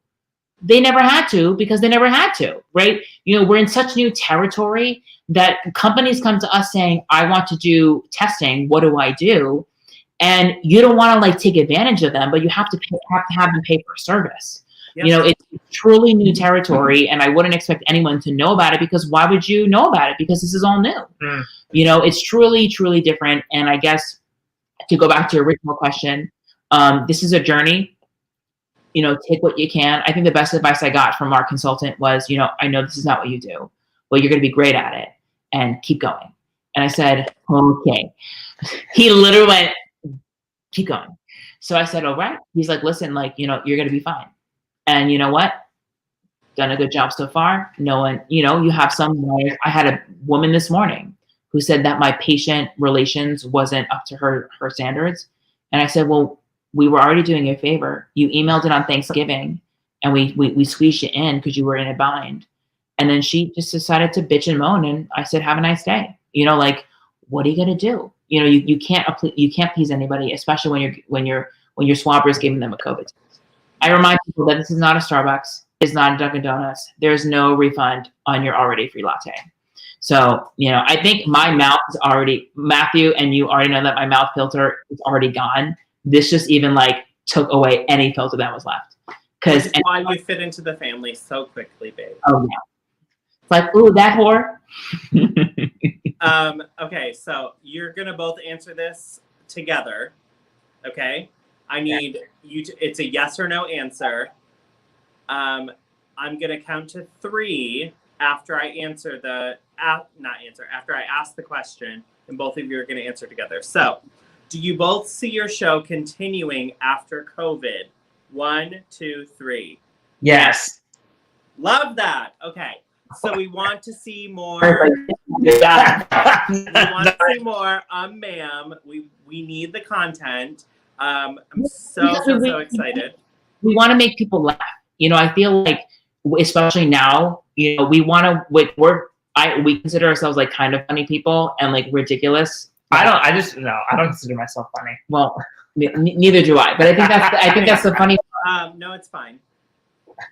They never had to because they never had to, right? We're in such new territory that companies come to us saying, "I want to do testing. What do I do?" And you don't want to like take advantage of them, but you have to have them pay for service. Yes. It's truly new territory, and I wouldn't expect anyone to know about it because why would you know about it? Because this is all new. It's truly, truly different. And I guess to go back to your original question, this is a journey. Take what you can. I think the best advice I got from our consultant was, "I know this is not what you do, but you're going to be great at it and keep going." And I said, "Okay." He literally went, "Keep going." So I said, "All right." He's like, "Listen, like, you're going to be fine. And you know what? Done a good job so far. No one, you have some noise." I had a woman this morning who said that my patient relations wasn't up to her standards. And I said, "Well, we were already doing you a favor. You emailed it on Thanksgiving and we squeezed you in because you were in a bind." And then she just decided to bitch and moan. And I said, "Have a nice day." Like, what are you going to do? You can't please anybody, especially when your swabber is giving them a COVID test. I remind people that this is not a Starbucks. It's not a Dunkin' Donuts. There's no refund on your already free latte. So, I think my mouth is already, Matthew, and you already know that my mouth filter is already gone. This just even like took away any filter that was left. That's why you fit into the family so quickly, babe. Oh, yeah. It's like, ooh, that whore. Okay, so you're going to both answer this together, okay? I need you to, it's a yes or no answer. I'm going to count to 3 after I answer after I ask the question, and both of you are going to answer together. So, do you both see your show continuing after COVID? 1, 2, 3. Yes. Love that. Okay. So we want to see more. We want to see more. Ma'am. We need the content. I'm so excited. We want to make people laugh. I feel like, especially now, we want to. We consider ourselves like kind of funny people and like ridiculous. I don't consider myself funny. Well, neither do I. But I think that's the funny. No, it's fine.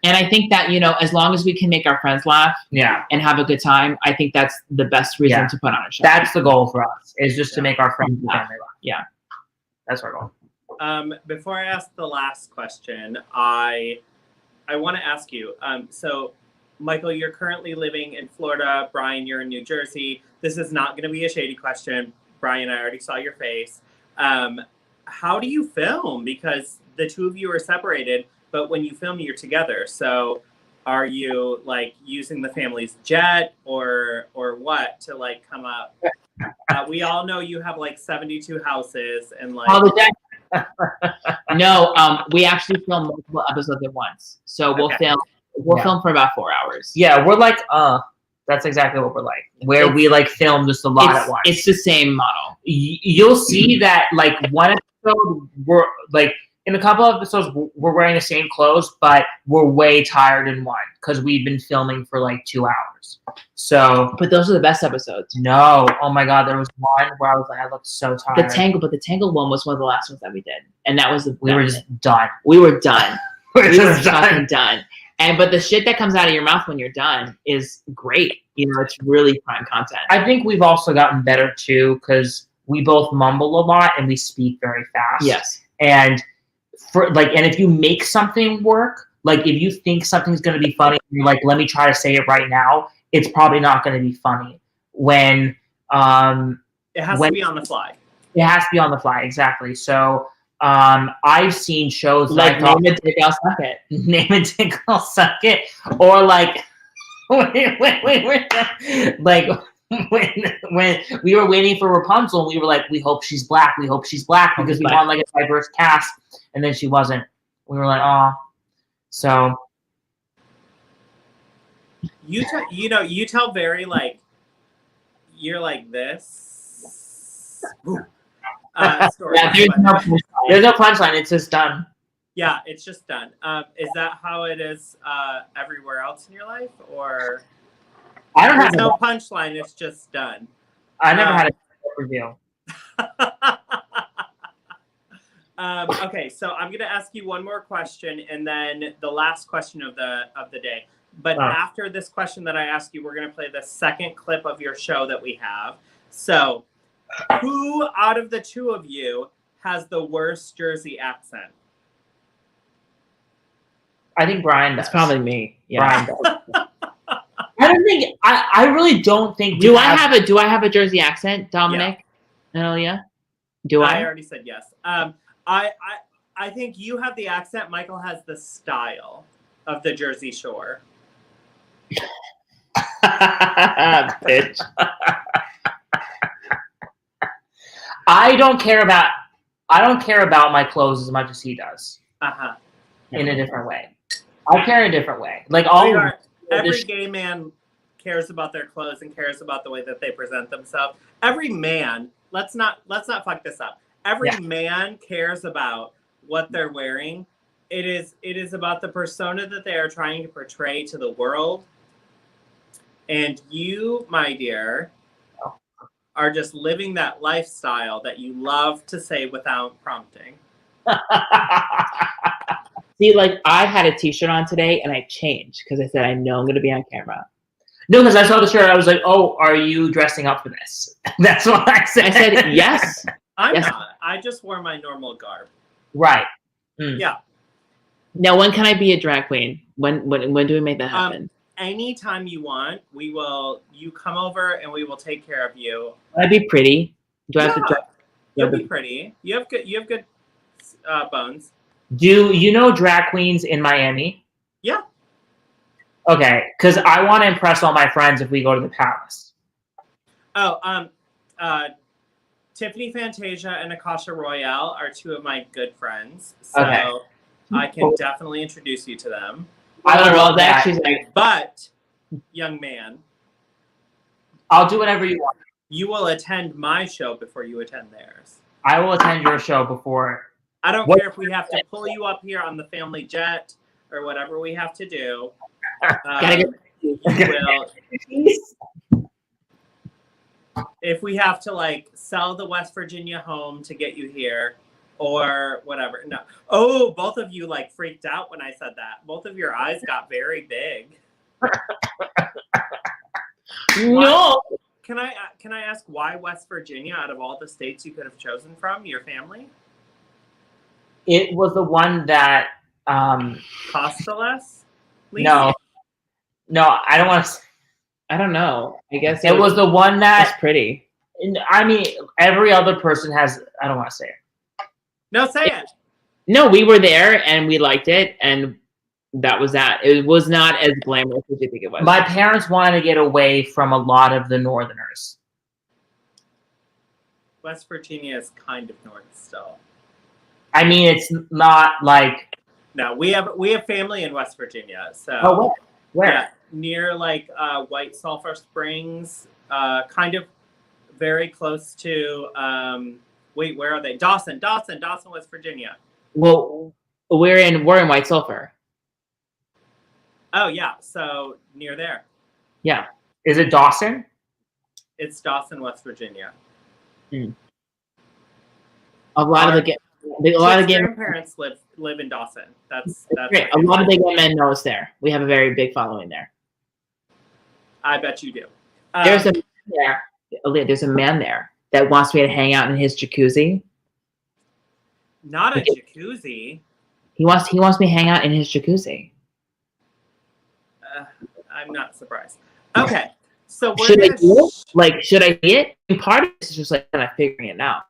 And I think that, as long as we can make our friends laugh and have a good time, I think that's the best reason to put on a show. That's the goal for us, is just to make our friends and family laugh. Yeah. That's our goal. Before I ask the last question, I want to ask you, so Michael, you're currently living in Florida. Brian, you're in New Jersey. This is not going to be a shady question. Brian, I already saw your face. how do you film? Because the two of you are separated, but when you film, you're together. So are you like using the family's jet or what to like come up? We all know you have like 72 houses and like. Oh, the jet. No, we actually film multiple episodes at once. So we'll film for about 4 hours. Yeah, we're like, that's exactly what we're like. Where we like film just a lot at once. It's the same model. You'll see that like one episode, we're like, in a couple of episodes, we're wearing the same clothes, but we're way tired in one because we've been filming for like 2 hours. So, But those are the best episodes. no, oh my God, there was one where I was like, I looked so tired. The Tangled one was one of the last ones that we did, and that was We were just done. we were done. We're We were just fucking done. But the shit that comes out of your mouth when you're done is great. You know, it's really prime content. I think we've also gotten better too because we both mumble a lot and we speak very fast. Yes. And and if you make something work, like if you think something's going to be funny, you're like, let me try to say it right now. It's probably not going to be funny when It has to be on the fly. It has to be on the fly, exactly. So I've seen shows Like Name It, Take Out, Suck It. Name It, Take Out, Suck It, or like like when we were waiting for Rapunzel, and we were like, we hope she's black, because we want like a diverse cast, and then she wasn't. We were like, oh. So You tell very like you're like this. Story, yeah, there's no punchline. It's just done. Yeah, it's just done. Is that how it is everywhere else in your life, or I don't there's have no punchline? It's just done. I never had a review. Okay, so I'm gonna ask you one more question, and then the last question of the day. But after this question that I ask you, we're gonna play the second clip of your show that we have. So, who out of the two of you has the worst Jersey accent? I think Brian does. It's probably me. Yeah. Brian does. I don't think. I really don't think. Do I have a Jersey accent, Dominic? And Aaliyah? Do I? I already said yes. I think you have the accent. Michael has the style of the Jersey Shore. Bitch. I don't care about my clothes as much as he does. In a different way. I care in a different way. Like every gay man cares about their clothes and cares about the way that they present themselves. Every man, let's not fuck this up. Every man cares about what they're wearing. It is about the persona that they are trying to portray to the world. And you, my dear, are just living that lifestyle that you love to say without prompting. See, like I had a t-shirt on today and I changed because I said, I know I'm going to be on camera. No, because I saw the shirt. I was like, oh, are you dressing up for this? That's what I said. I said, yes. I'm not. I just wore my normal garb. Right. Yeah. Now, when can I be a drag queen? When do we make that happen? Anytime you want, you come over and we will take care of you. Can I be pretty? Do I have to dress? You'll be pretty. You have good bones. Do you know drag queens in Miami? Yeah. Okay, because I want to impress all my friends if we go to the Palace. Oh, Tiffany Fantasia and Akasha Royale are two of my good friends. So I can definitely introduce you to them. I don't know that. She's like, but, young man, I'll do whatever you want. You will attend my show before you attend theirs. I will attend your show before. I don't care if we have to pull you up here on the family jet or whatever we have to do. You will. If we have to like sell the West Virginia home to get you here or whatever. No. Oh, both of you like freaked out when I said that. Both of your eyes got very big. no. Can I ask why West Virginia out of all the states you could have chosen from, your family? It was the one that cost the less? No, I don't want to. I don't know. I guess it was the one that's pretty. I mean, every other person has. I don't want to say it. No, say it. No, we were there and we liked it, and that was that. It was not as glamorous as you think it was. My parents wanted to get away from a lot of the Northerners. West Virginia is kind of north still. I mean, it's not like. No, we have family in West Virginia. So Oh, where? Yeah, near like White Sulphur Springs, kind of very close to. Wait, where are they? Dawson, West Virginia. Well, we're in White Sulphur. Oh yeah, so near there. Yeah. Is it Dawson? It's Dawson, West Virginia. A lot of the grandparents live in Dawson. That's great. A lot of the gay men know us there. We have a very big following there. I bet you do. There's a man there. Aaliyah, there's a man there that wants me to hang out in his jacuzzi. Not a jacuzzi. He wants me to hang out in his jacuzzi. I'm not surprised. Okay, so Should I do it? Like, should I see it? And part of this is just like kind of figuring it out.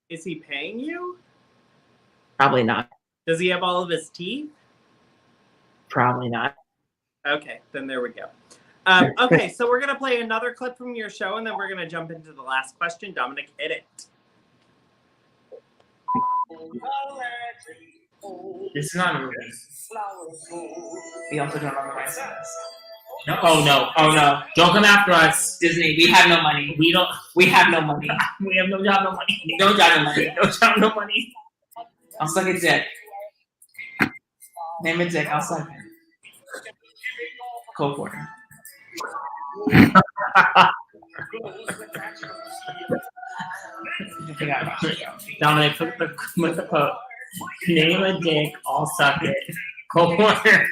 Is he paying you? Probably not. Does he have all of his teeth? Probably not. Okay, then there we go. Okay, so we're going to play another clip from your show, and then we're going to jump into the last question. Dominic, hit it. This is not a movie. We also don't know the rights to this. No, oh no. Don't come after us. Disney, we have no money. We have no money. We have no job, no money. No job, no money. No job, no money. I'll suck a dick. Name a dick, I'll suck it. Go for it. Dominic, put the quote. Name a dick, I'll suck it. Go for it.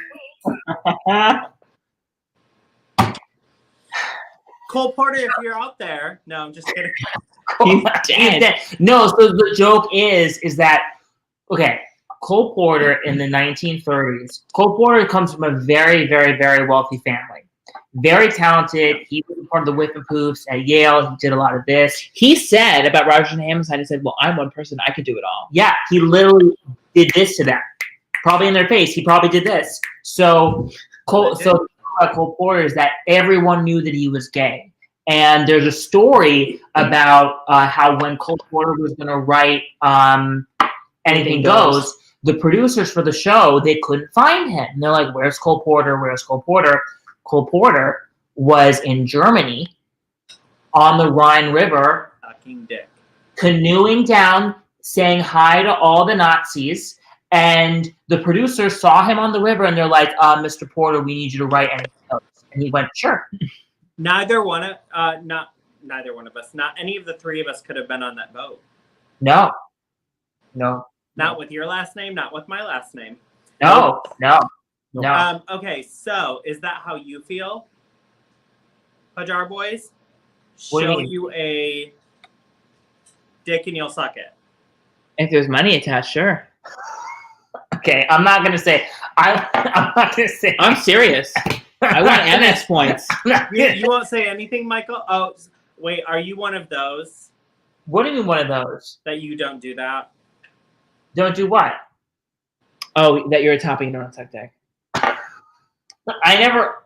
Cole Porter, if you're out there. No, I'm just kidding. He's dead. No, so the joke is that, okay, Cole Porter in the 1930s, Cole Porter comes from a very, very, very wealthy family. Very talented. He was part of the Whip and Poops at Yale. He did a lot of this. He said about Rodgers and Hammerstein, he said, well, I'm one person. I can do it all. Yeah, he literally did this to them. Probably in their face. He probably did this. So Cole Porter is that everyone knew that he was gay. And there's a story about how when Cole Porter was going to write Anything Goes, the producers for the show, they couldn't find him. And they're like, where's Cole Porter? Where's Cole Porter? Cole Porter was in Germany on the Rhine River, Fucking dick. canoeing down, saying hi to all the Nazis. And the producers saw him on the river and they're like, Mr. Porter, we need you to write Anything Goes. And he went, sure. Neither one of us, not any of the three of us could have been on that boat. No. Not with your last name, not with my last name. No. Okay, so is that how you feel, Hajjar boys? What do you Show mean? you a dick and you'll suck it. If there's money attached, sure. Okay, I'm not gonna say. I'm not gonna say. I'm serious. I want MS points. You won't say anything, Michael? Oh, wait, are you one of those What do you mean one of those? that you don't do that? Don't do what? Oh, that you're a topping your own suck dick. I never.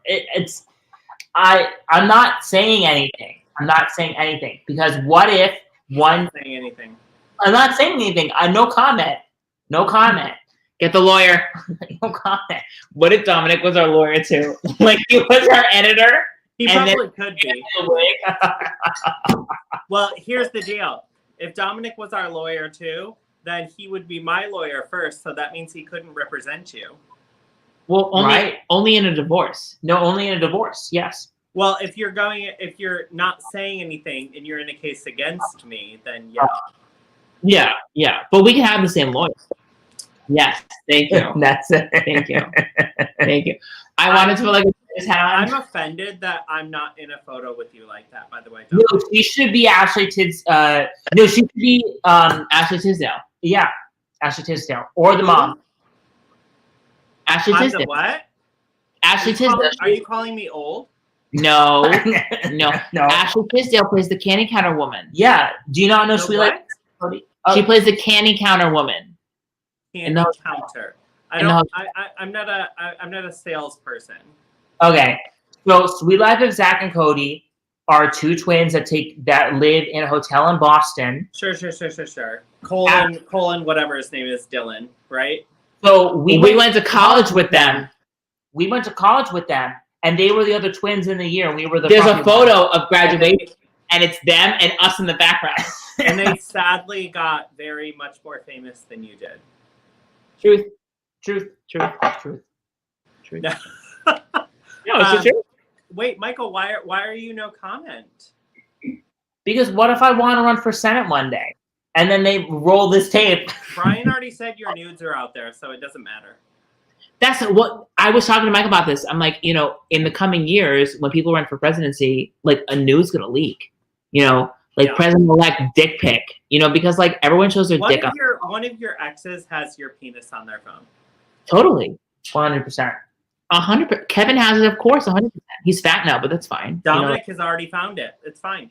I'm not saying anything. I'm not saying anything because what if one? Not saying anything. I'm not saying anything. No comment. No comment. Get the lawyer. No comment. What if Dominic was our lawyer too? Like he was our editor? He And probably could be. Well, here's the deal. If Dominic was our lawyer too, then he would be my lawyer first, so that means he couldn't represent you. Well, only in a divorce. No, only in a divorce. Yes. Well, if you're not saying anything and you're in a case against me, then yeah. Yeah. But we can have the same lawyers. Yes. Thank you. That's it. Thank you. Thank you. I wanted to put like a business hat on. I'm offended that I'm not in a photo with you like that, by the way. No, she should be Ashley Tisdale. No, she should be Ashley Tisdale. Yeah, Ashley Tisdale or the mom. Ashley I'm Tisdale. the what? Ashley Tisdale. Are you calling me old? No. No. Ashley Tisdale plays the candy counter woman. Yeah. Do you not know The Sweet what? Life? She plays the candy counter woman. candy the- counter. in the- I'm not a salesperson. Okay. So Sweet Life of Zach and Cody are two twins that live in a hotel in Boston. Sure. Colin, whatever his name is, Dylan, right? So we went to college with them. We went to college with them, and they were the other twins in the year. We were the. There's a fucking photo of graduation, and it's them and us in the background. And they sadly got very much more famous than you did. Truth. No. No, it's the truth. Wait, Michael, why are you no comment? Because what if I want to run for Senate one day, and then they roll this tape? Brian already said your nudes are out there, so it doesn't matter. That's what I was talking to Mike about this. I'm like, you know, in the coming years, when people run for presidency, like a nude's gonna leak. You know, like Yeah. President-elect dick pic. You know, because like everyone shows their dick on. One of your exes has your penis on their phone. Totally. 100%. 100%. Kevin has it, of course, 100%. He's fat now, but that's fine. Dominic has already found it. It's fine.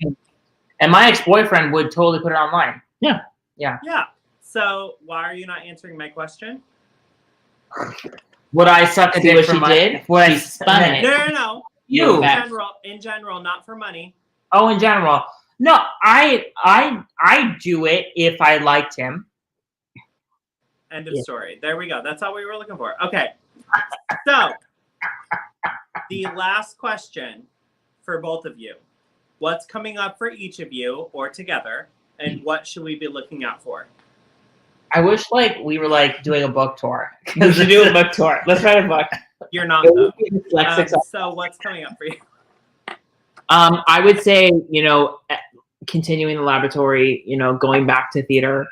And my ex-boyfriend would totally put it online. Yeah. So why are you not answering my question? Would I suck a See dick what for she my- did? Would I She spun it. No. You. In general, not for money. Oh, in general. No, I do it if I liked him. End of story. There we go. That's all we were looking for. Okay. So, the last question for both of you. What's coming up for each of you or together, and what should we be looking out for? I wish we were doing a book tour. We should do a book tour. Let's write a book. You're not though. Dyslexic. So what's coming up for you? I would say, you know, continuing the laboratory, you know, going back to theater.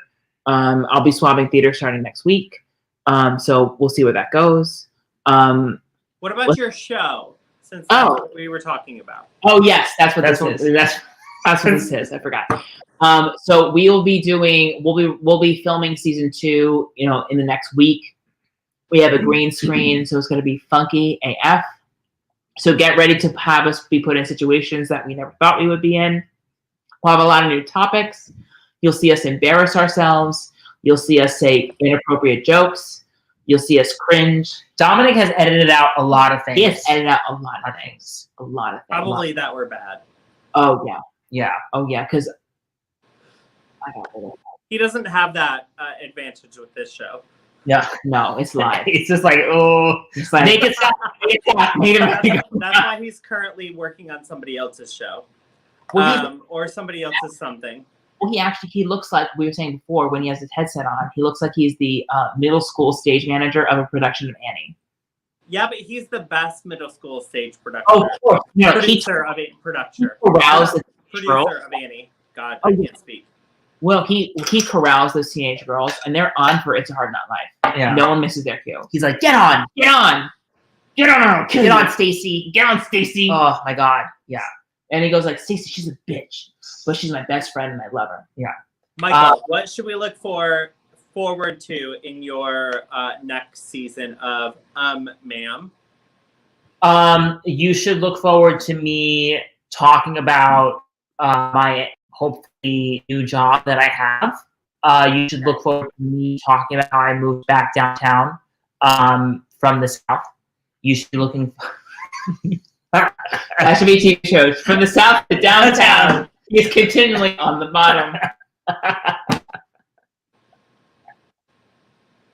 I'll be swabbing theater starting next week. So we'll see where that goes. What about your show? Since that's what we were talking about. Oh yes, that's what this is. That's what this is. I forgot. So we'll be filming season 2, you know, in the next week. We have a green screen, so it's going to be funky AF. So get ready to have us be put in situations that we never thought we would be in. We'll have a lot of new topics. You'll see us embarrass ourselves. You'll see us say inappropriate jokes. You'll see us cringe. Dominic has edited out a lot of things. He has edited out a lot of things. A lot of things. Probably that were bad. Oh yeah. Yeah. Oh yeah. Because He doesn't have that advantage with this show. Yeah. no, it's live. It's just it's like, make it stop. Make it stop. Make it That's why he's currently working on somebody else's show. Or somebody else's something. Well, he looks like we were saying before when he has his headset on. He looks like he's the middle school stage manager of a production of Annie. Yeah, but he's the best middle school stage production. Oh, of course. No, Producer of a producer. corrals the girls. Producer of Annie. God, I can't speak. Well, he corrals those teenage girls, and they're on for It's a Hard Not Life. Yeah. No one misses their cue. He's like, get on, Get on, Stacy. Get on, Stacy. Oh my God. Yeah. And he goes like, Stacy, she's a bitch, but she's my best friend and I love her. Yeah. Michael, what should we look forward to in your next season of Ma'am? You should look forward to me talking about my hopefully new job that I have. You should look forward to me talking about how I moved back downtown from the South. You should be looking That should be TV shows. From the South to downtown, he's continually on the bottom.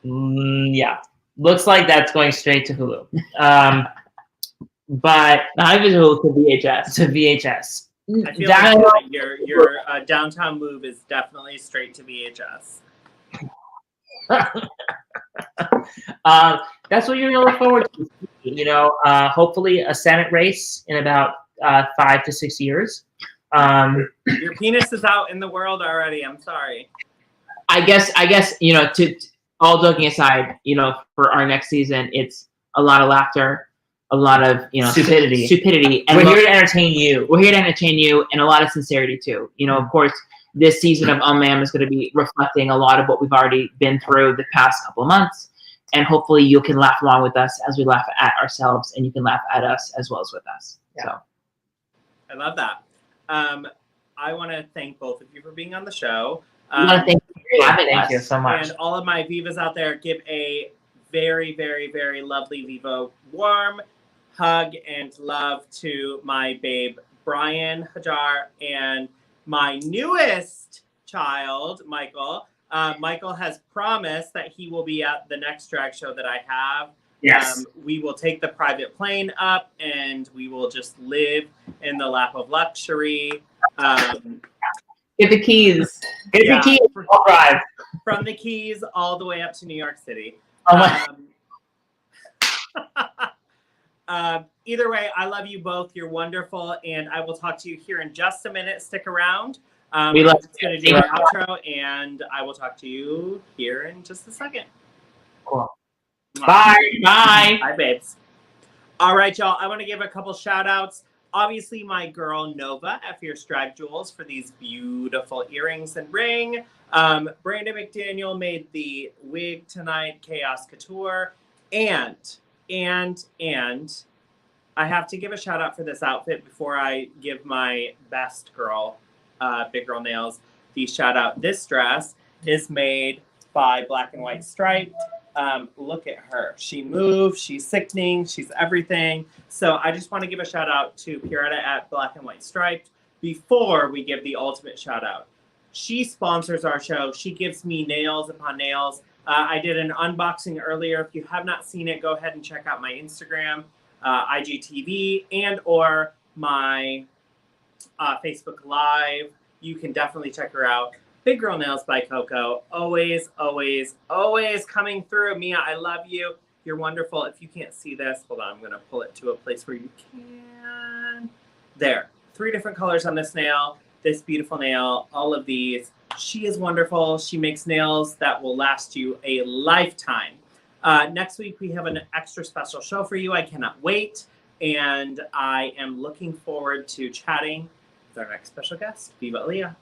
Yeah. Looks like that's going straight to Hulu. But not even Hulu, to VHS. To VHS. I feel like your downtown move is definitely straight to VHS. That's what you're gonna look forward to. You know, hopefully a Senate race in about 5 to 6 years. Your penis is out in the world already. I'm sorry. I guess you know. To all joking aside, you know, for our next season, it's a lot of laughter, a lot of stupidity, and we're here to entertain you. We're here to entertain you, and a lot of sincerity too. You know, of course, this season of Ma'am is going to be reflecting a lot of what we've already been through the past couple of months. And hopefully you can laugh along with us as we laugh at ourselves, and you can laugh at us as well as with us. Yeah. So I love that. I want to thank both of you for being on the show. I want to thank having Thank us. you so much. And all of my Vivas out there, give a very, very, very lovely Viva warm hug and love to my babe, Brian Hajjar, and my newest child, Michael. Michael has promised that he will be at the next drag show that I have. Yes. We will take the private plane up and we will just live in the lap of luxury. Get the keys. Get Yeah. the keys. I'll drive. From the Keys all the way up to New York City. Oh my. Either way, I love you both. You're wonderful, and I will talk to you here in just a minute. Stick around. We love I'm just going to do our outro, and I will talk to you here in just a second. Cool. Bye. Bye. Bye, babes. All right, y'all. I want to give a couple shout outs. Obviously, my girl Nova at Fierce Drag Jewels for these beautiful earrings and ring. Brandon McDaniel made the wig tonight, Chaos Couture. And I have to give a shout out for this outfit before I give my best girl, Big Girl Nails, the shout out. This dress is made by Black and White Striped. Look at her. She moves, she's sickening, she's everything. So I just want to give a shout out to Pierretta at Black and White Striped before we give the ultimate shout out. She sponsors our show. She gives me nails upon nails. I did an unboxing earlier. If you have not seen it, go ahead and check out my Instagram, IGTV, and or my Facebook Live. You can definitely check her out. Big Girl Nails by Coco. Always, always, always coming through. Mia, I love you. You're wonderful. If you can't see this, hold on. I'm going to pull it to a place where you can. There. 3 different colors on this nail. This beautiful nail. All of these. She is wonderful. She makes nails that will last you a lifetime. Next week, we have an extra special show for you. I cannot wait. And I am looking forward to chatting with our next special guest, Viva Aaliyah.